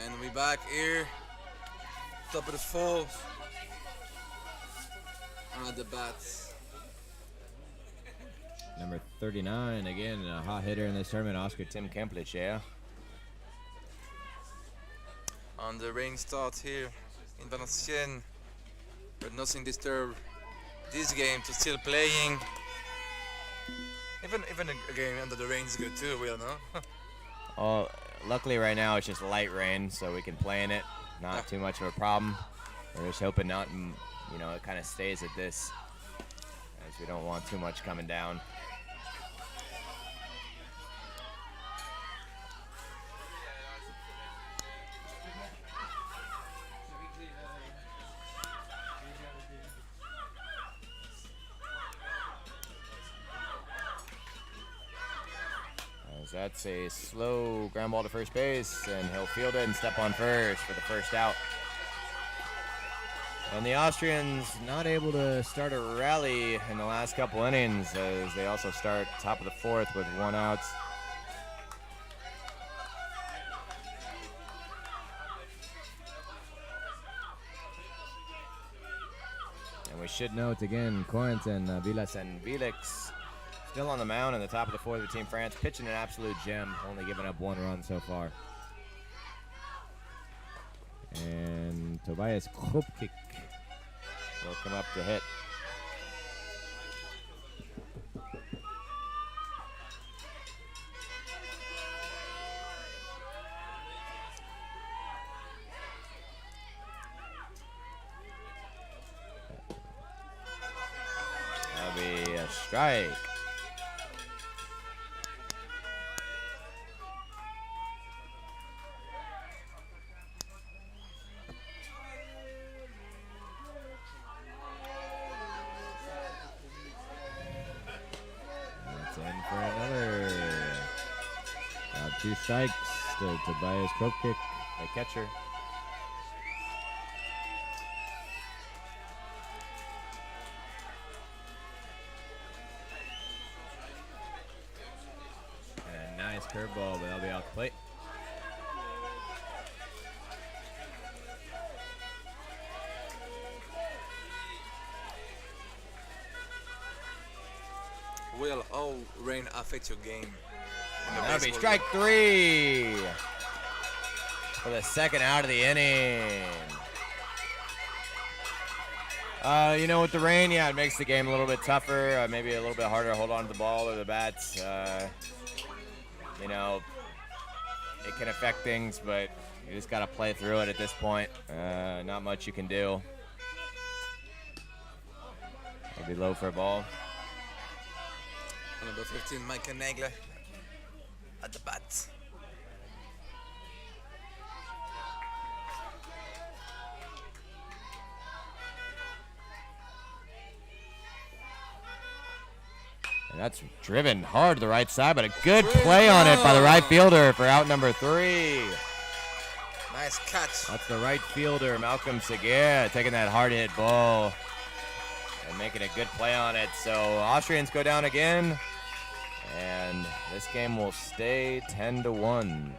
And we back here. Top of the fourth. At the bats. Number 39, again, a hot hitter in this tournament, Oscar Tim Kemplich, yeah. On the rain start here in Valenciennes. But nothing disturbed this game to still playing. Even a game under the rain is good too, we don't know. Oh, luckily right now it's just light rain, so we can play in it. Not too much of a problem. We're just hoping not, you know, it kind of stays at this, as we don't want too much coming down. That's a slow ground ball to first base, and he'll field it and step on first for the first out. And the Austrians not able to start a rally in the last couple innings, as they also start top of the fourth with 1 out. And we should note again, Corentin, Valenciennes, Felix still on the mound in the top of the fourth of Team France, pitching an absolute gem, only giving up 1 run so far. And Tobias Kropkick will come up to hit. That'll be a strike. For another 2 strikes to Tobias Kropkick, the catcher. And a nice curveball, but that'll be off the plate. Will all rain affect your game? That'll be strike 3 for the second out of the inning. You know, with the rain, yeah, it makes the game a little bit tougher, maybe a little bit harder to hold on to the ball or the bats. You know, it can affect things, but you just got to play through it at this point. Not much you can do. It'll be low for a ball. Number 15, Michael Nagler at the bat. And that's driven hard to the right side, but a good play on it by the right fielder for out number 3. Nice catch. That's the right fielder, Malcolm Seguer, taking that hard hit ball and making a good play on it. So Austrians go down again, and this game will stay 10-1.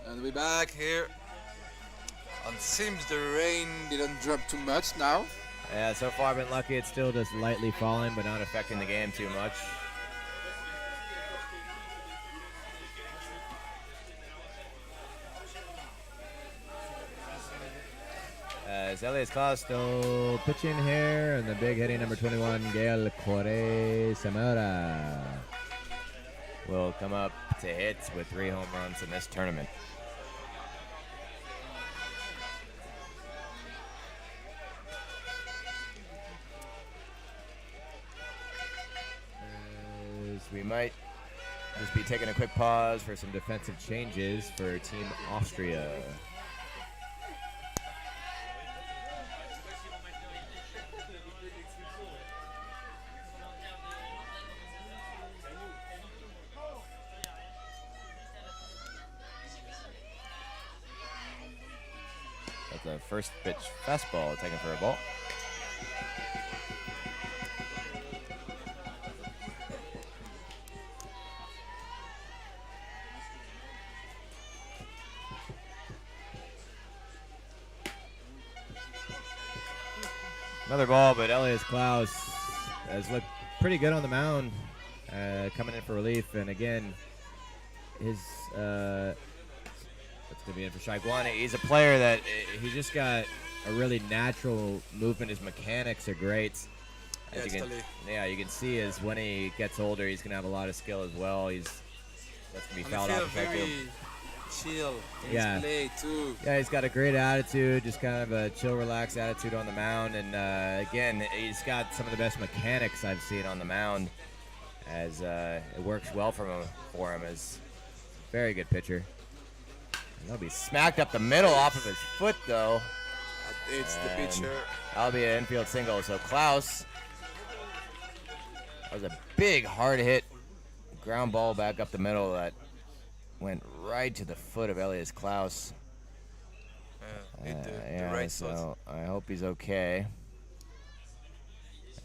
And we're back here. And seems the rain didn't drop too much now. Yeah, so far I've been lucky. It's still just lightly falling, but not affecting the game too much. as Elias Klaus still pitching here, and the big hitting number 21, Gael Corre Samara, will come up to hit with 3 home runs in this tournament. As we might just be taking a quick pause for some defensive changes for Team Austria. That's the first pitch fastball taken for a ball. Another ball, but Elias Klaus has looked pretty good on the mound, coming in for relief. And again, his that's gonna be in for strike one. He's a player that he just got a really natural movement. His mechanics are great. As you can see as when he gets older, he's gonna have a lot of skill as well. That's gonna be fouled off. Very chill in his play too. Yeah, he's got a great attitude, just kind of a chill, relaxed attitude on the mound. And again, he's got some of the best mechanics I've seen on the mound, as it works well for him as a very good pitcher. And he'll be smacked up the middle off of his foot, though. It's the pitcher. That'll be an infield single. So Klaus, that was a big, hard hit ground ball back up the middle that went right to the foot of Elias Klaus. Hit the right so I hope he's okay.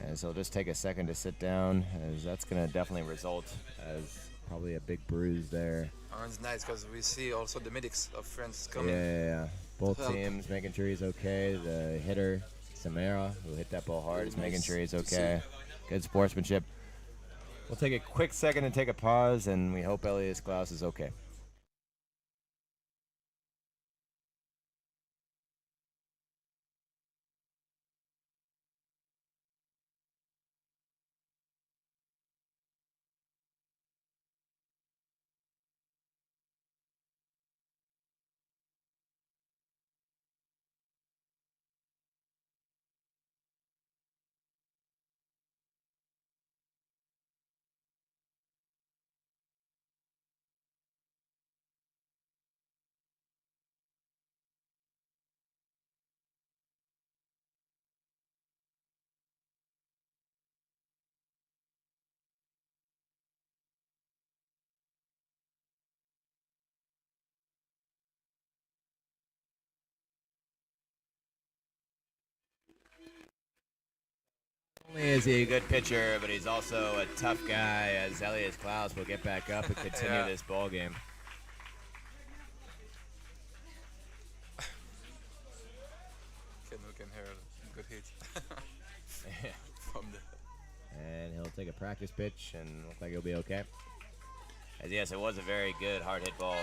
And so he'll just take a second to sit down, as that's going to definitely result as probably a big bruise there. Oh, it's nice because we see also the medics of France coming. Yeah. Both teams making sure he's okay. The hitter, Samara, who hit that ball hard, is making sure he's okay. Good sportsmanship. We'll take a quick second and take a pause, and we hope Elias Klaus is okay. Not only is he a good pitcher, but he's also a tough guy, as Elias Klaus will get back up and continue this ball game. We can hear a good hit. And he'll take a practice pitch and look like he'll be okay. As yes, it was a very good hard hit ball.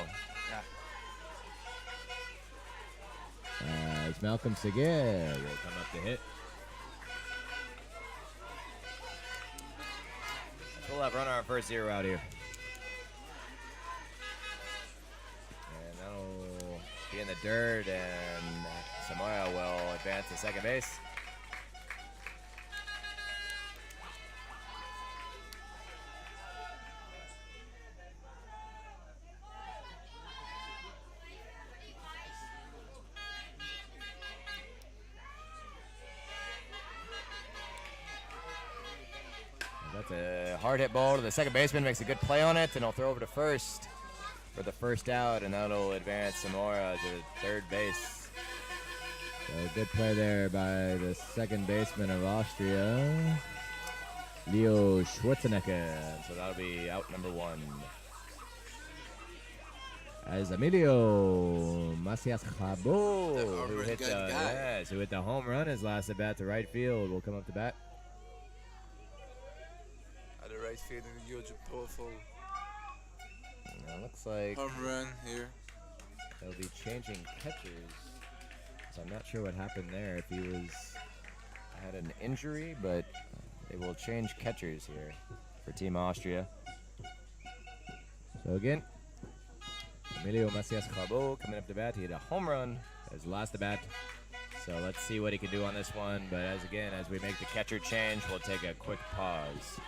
As Malcolm Seguin will come up to hit. We'll have runner on first, 0 out here. And that'll be in the dirt, and Samara will advance to second base. That's a hard hit ball to the second baseman, makes a good play on it, and he'll throw over to first for the first out, and that'll advance Samora to third base. So good play there by the second baseman of Austria, Leo Schwarzenegger. So that'll be out number 1. As Emilio Macias Jabo, who hit the home run his last at bat to right field, will come up to bat. At the right field, a huge, powerful Looks like home run here. they'll be changing catchers. So I'm not sure what happened there, if he had an injury, but they will change catchers here for Team Austria. So again, Emilio Macias-Carbó coming up to bat. He hit a home run as last at bat. So let's see what he can do on this one. But as we make the catcher change, we'll take a quick pause.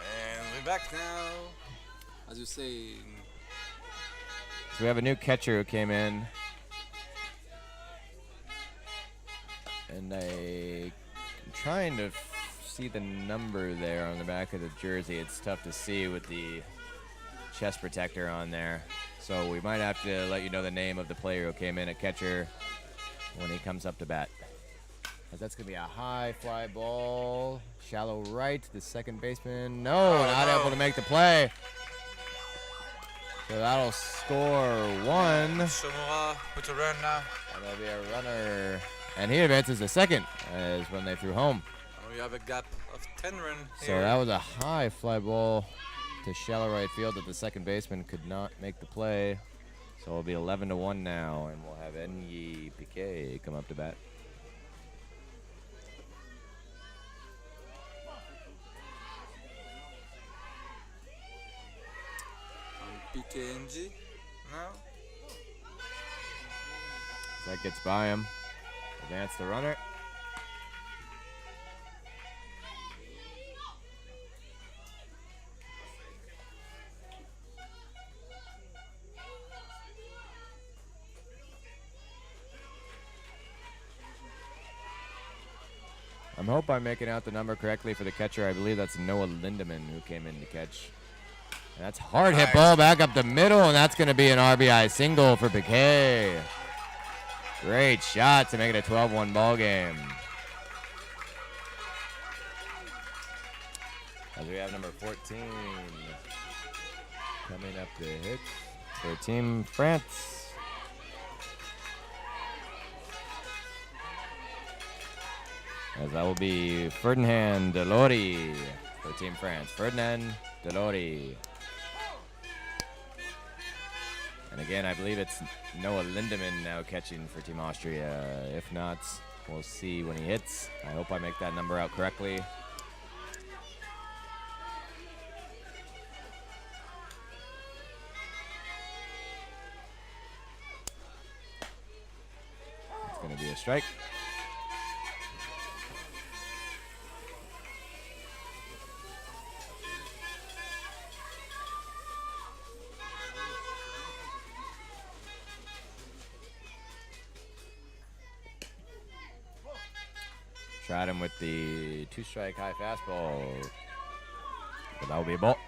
And we're back now. As you say, So we have a new catcher who came in. And I'm trying to see the number there on the back of the jersey. It's tough to see with the chest protector on there. So we might have to let you know the name of the player who came in at catcher when he comes up to bat. As that's going to be a high fly ball. Shallow right. The second baseman. Not able to make the play. So that'll score one. Shomura with a run now. And there'll be a runner. And he advances to second as when they threw home. We have a gap of 10 runs So here. that was a high fly ball to shallow right field that the second baseman could not make the play. So it'll be 11-1 now, and we'll have Enyi Piquet come up to bat. PKNG now. That gets by him. Advance the runner. I hope I'm making out the number correctly for the catcher. I believe that's Noah Lindemann who came in to catch. And that's hard hit ball back up the middle, and that's going to be an RBI single for Piquet. Great shot to make it a 12-1 ball game. As we have number 14 coming up to hit for Team France. As that will be Ferdinand Delori for Team France. Ferdinand Delori. And again, I believe it's Noah Lindemann now catching for Team Austria. If not, we'll see when he hits. I hope I make that number out correctly. It's going to be a strike. Tried him with the two-strike high fastball, but that will be a ball.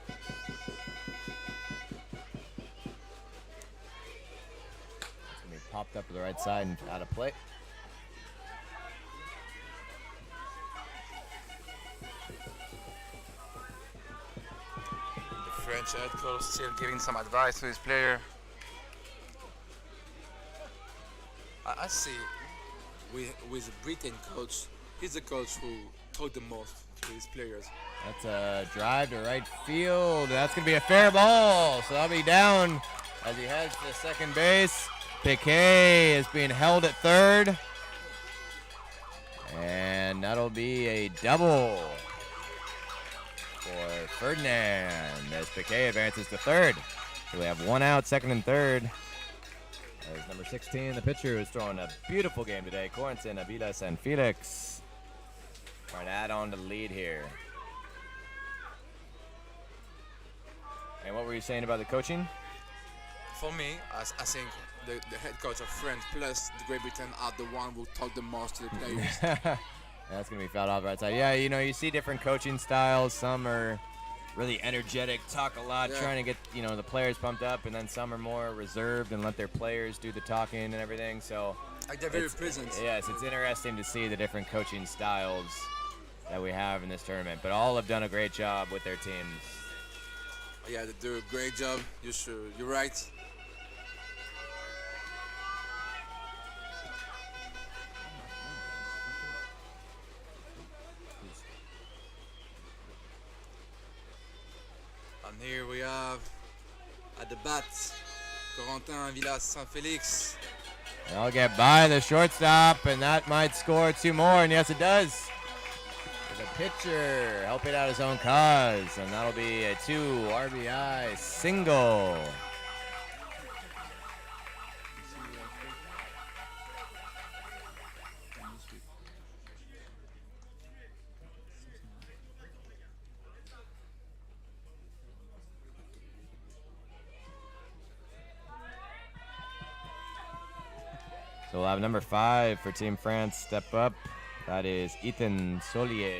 It's going to be popped up to the right side and out of play. French head coach still giving some advice to his player. I see with the Britain coach, he's the coach who talked the most to his players. That's a drive to right field. That's going to be a fair ball. So that'll be down as he heads to second base. Piquet is being held at third. And that'll be a double for Ferdinand as Piquet advances to third. So we have one out, second and third. As number 16, the pitcher, who's throwing a beautiful game today, Corentin Aviles and Felix. Trying to add on to the lead here. And what were you saying about the coaching? For me, I think the head coach of France plus the Great Britain are the one who talk the most to the players. That's going to be fouled off right side. Yeah, you know, you see different coaching styles. Some are really energetic, talk a lot, trying to get, you know, the players pumped up, and then some are more reserved and let their players do the talking and everything. So like they're very present. Yes, it's interesting to see the different coaching styles that we have in this tournament. But all have done a great job with their teams. Yeah, they do a great job. You're right. And here we have at the bat, Corentin Villas Saint Felix. They'll get by the shortstop, and that might score two more, and yes, it does. The pitcher helping out his own cause, and that'll be a 2 RBI single. So we'll have number 5 for Team France step up. That is Ethan Solier,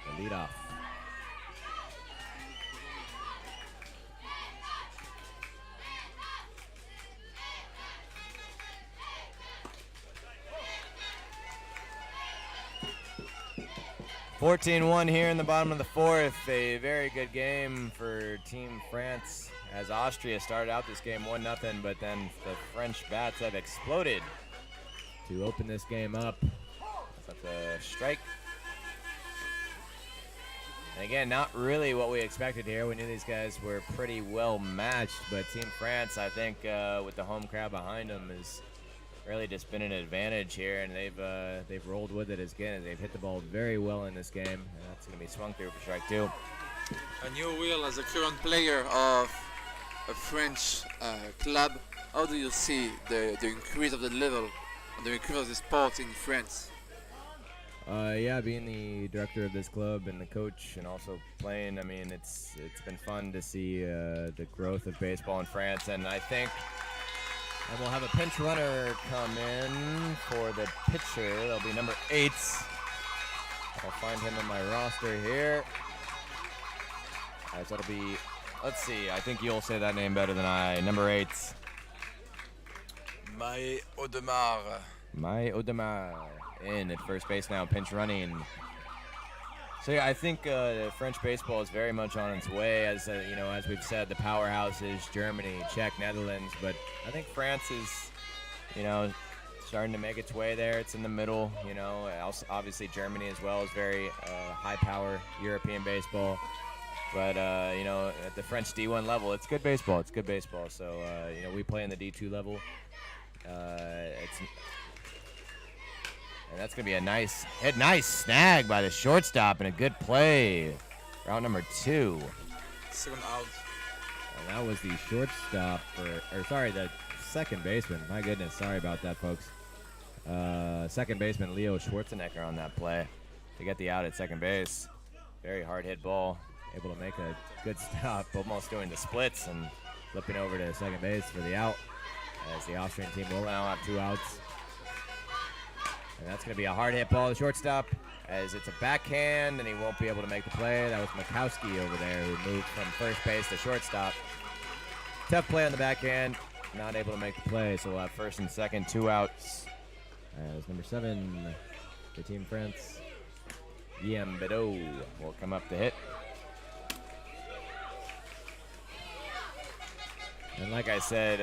the leadoff. (14-1) here in the bottom of the fourth. A very good game for Team France, as Austria started out this game 1-0, but then the French bats have exploded to open this game up. That's a strike. And again, not really what we expected here. We knew these guys were pretty well matched, but Team France, I think, with the home crowd behind them, has really just been an advantage here, and they've rolled with it again. They've hit the ball very well in this game, and that's going to be swung through for strike 2. And you, Will, as a current player of a French club, how do you see the increase of the level, the increase of the sport in France? Yeah, being the director of this club and the coach and also playing, I mean, it's been fun to see the growth of baseball in France, and I think we'll have a pinch runner come in for the pitcher. That'll be number 8. I'll find him in my roster here. So that'll be, let's see, I think you'll say that name better than I. Number 8. Mai Audemars. Mai Audemars in at first base now, pinch running. So yeah, I think French baseball is very much on its way. As you know, as we've said, the powerhouse is Germany, Czech, Netherlands, but I think France is, you know, starting to make its way there. It's in the middle, you know. Obviously, Germany as well is very high-power European baseball. But, you know, at the French D1 level, it's good baseball. It's good baseball. So, you know, we play in the D2 level. And that's going to be a nice hit, nice snag by the shortstop, and a good play. Round number 2. Second out. And that was the shortstop the second baseman. My goodness, sorry about that, folks. Second baseman Leo Schwarzenegger on that play to get the out at second base. Very hard hit ball. Able to make a good stop, almost doing the splits and flipping over to second base for the out, as the Austrian team will now have 2 outs. And that's going to be a hard hit ball to shortstop, as it's a backhand, and he won't be able to make the play. That was Mikowski over there, who moved from first base to shortstop. Tough play on the backhand, not able to make the play, so we'll have first and second, 2 outs. As number 7 for Team France, Guillaume Bedeau will come up to hit. And like I said,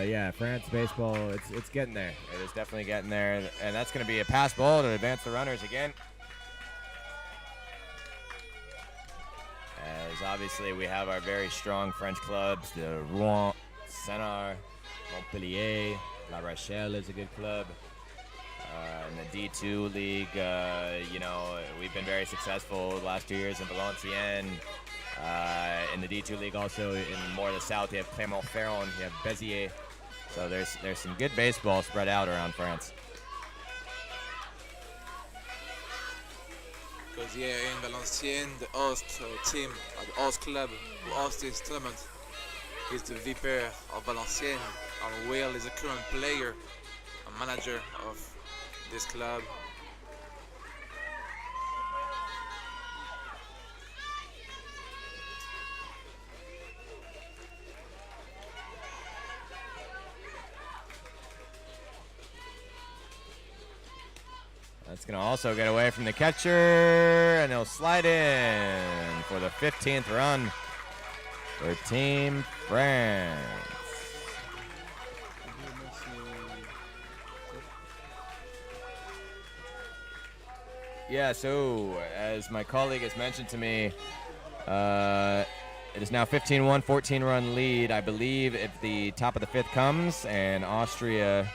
yeah, France baseball, it's getting there. It is definitely getting there. And that's going to be a pass ball to advance the runners again. As obviously we have our very strong French clubs, the Rouen, Sénart, Montpellier, La Rochelle is a good club. In the D2 league, you know, we've been very successful the last 2 years in Valenciennes. In the D2 league also in more of the south, you have Clermont-Ferrand, you have Béziers. So there's some good baseball spread out around France. Because yeah, in Valenciennes, the host team, the host club who hosts this tournament is the Viper of Valenciennes, and Will is a current player, a manager of this club. That's going to also get away from the catcher, and he'll slide in for the 15th run for Team France. Yeah, so as my colleague has mentioned to me, it is now 15-1, 14-run lead. I believe if the top of the 5th comes and Austria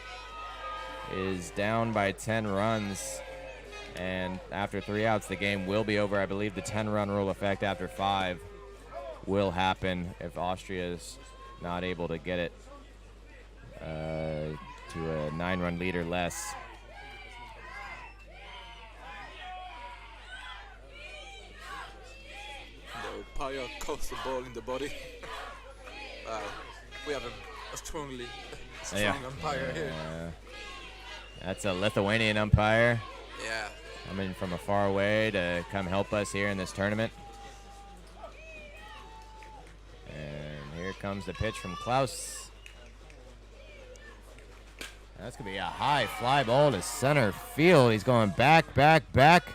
is down by 10 runs, and after 3 outs, the game will be over. I believe the 10-run rule effect after 5 will happen if Austria is not able to get it to a 9-run lead or less. The umpire caught the ball in the body. We have a strong umpire here. That's a Lithuanian umpire. Yeah. Coming from afar away to come help us here in this tournament. And here comes the pitch from Klaus. That's going to be a high fly ball to center field. He's going back, back, back.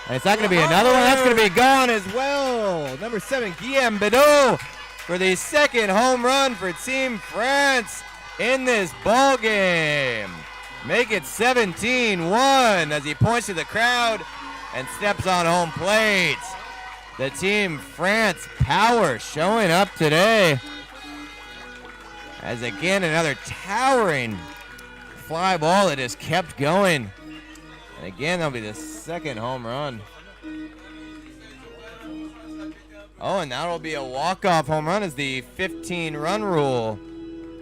And it's not going to be another one. That's going to be gone as well. Number 7, Guillaume Bedot for the 2nd home run for Team France in this ball game. Make it 17-1 as he points to the crowd and steps on home plate. The Team France power showing up today. As again, another towering fly ball that just kept going. And again, that'll be the 2nd home run. Oh, and that'll be a walk-off home run as the 15-run rule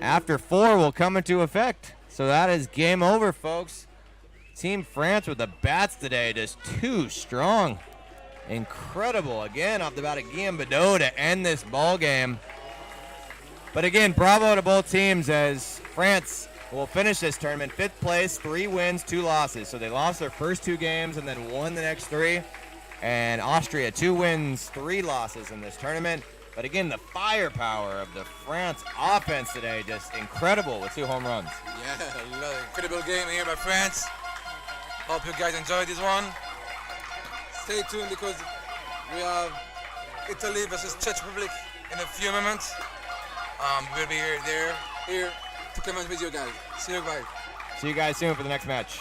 after 4 will come into effect. So that is game over, folks. Team France with the bats today, just too strong. Incredible. Again, off the bat of Guillaume Bedot to end this ball game. But again, bravo to both teams as France will finish this tournament 5th place, 3 wins, 2 losses. So they lost their first 2 games and then won the next 3. And Austria, 2 wins, 3 losses in this tournament. But again, the firepower of the France offense today, just incredible with 2 home runs. Yeah, incredible game here by France. Hope you guys enjoyed this one. Stay tuned because we have Italy versus Czech Republic in a few moments. We'll be here to comment with you guys. See you guys. See you guys soon for the next match.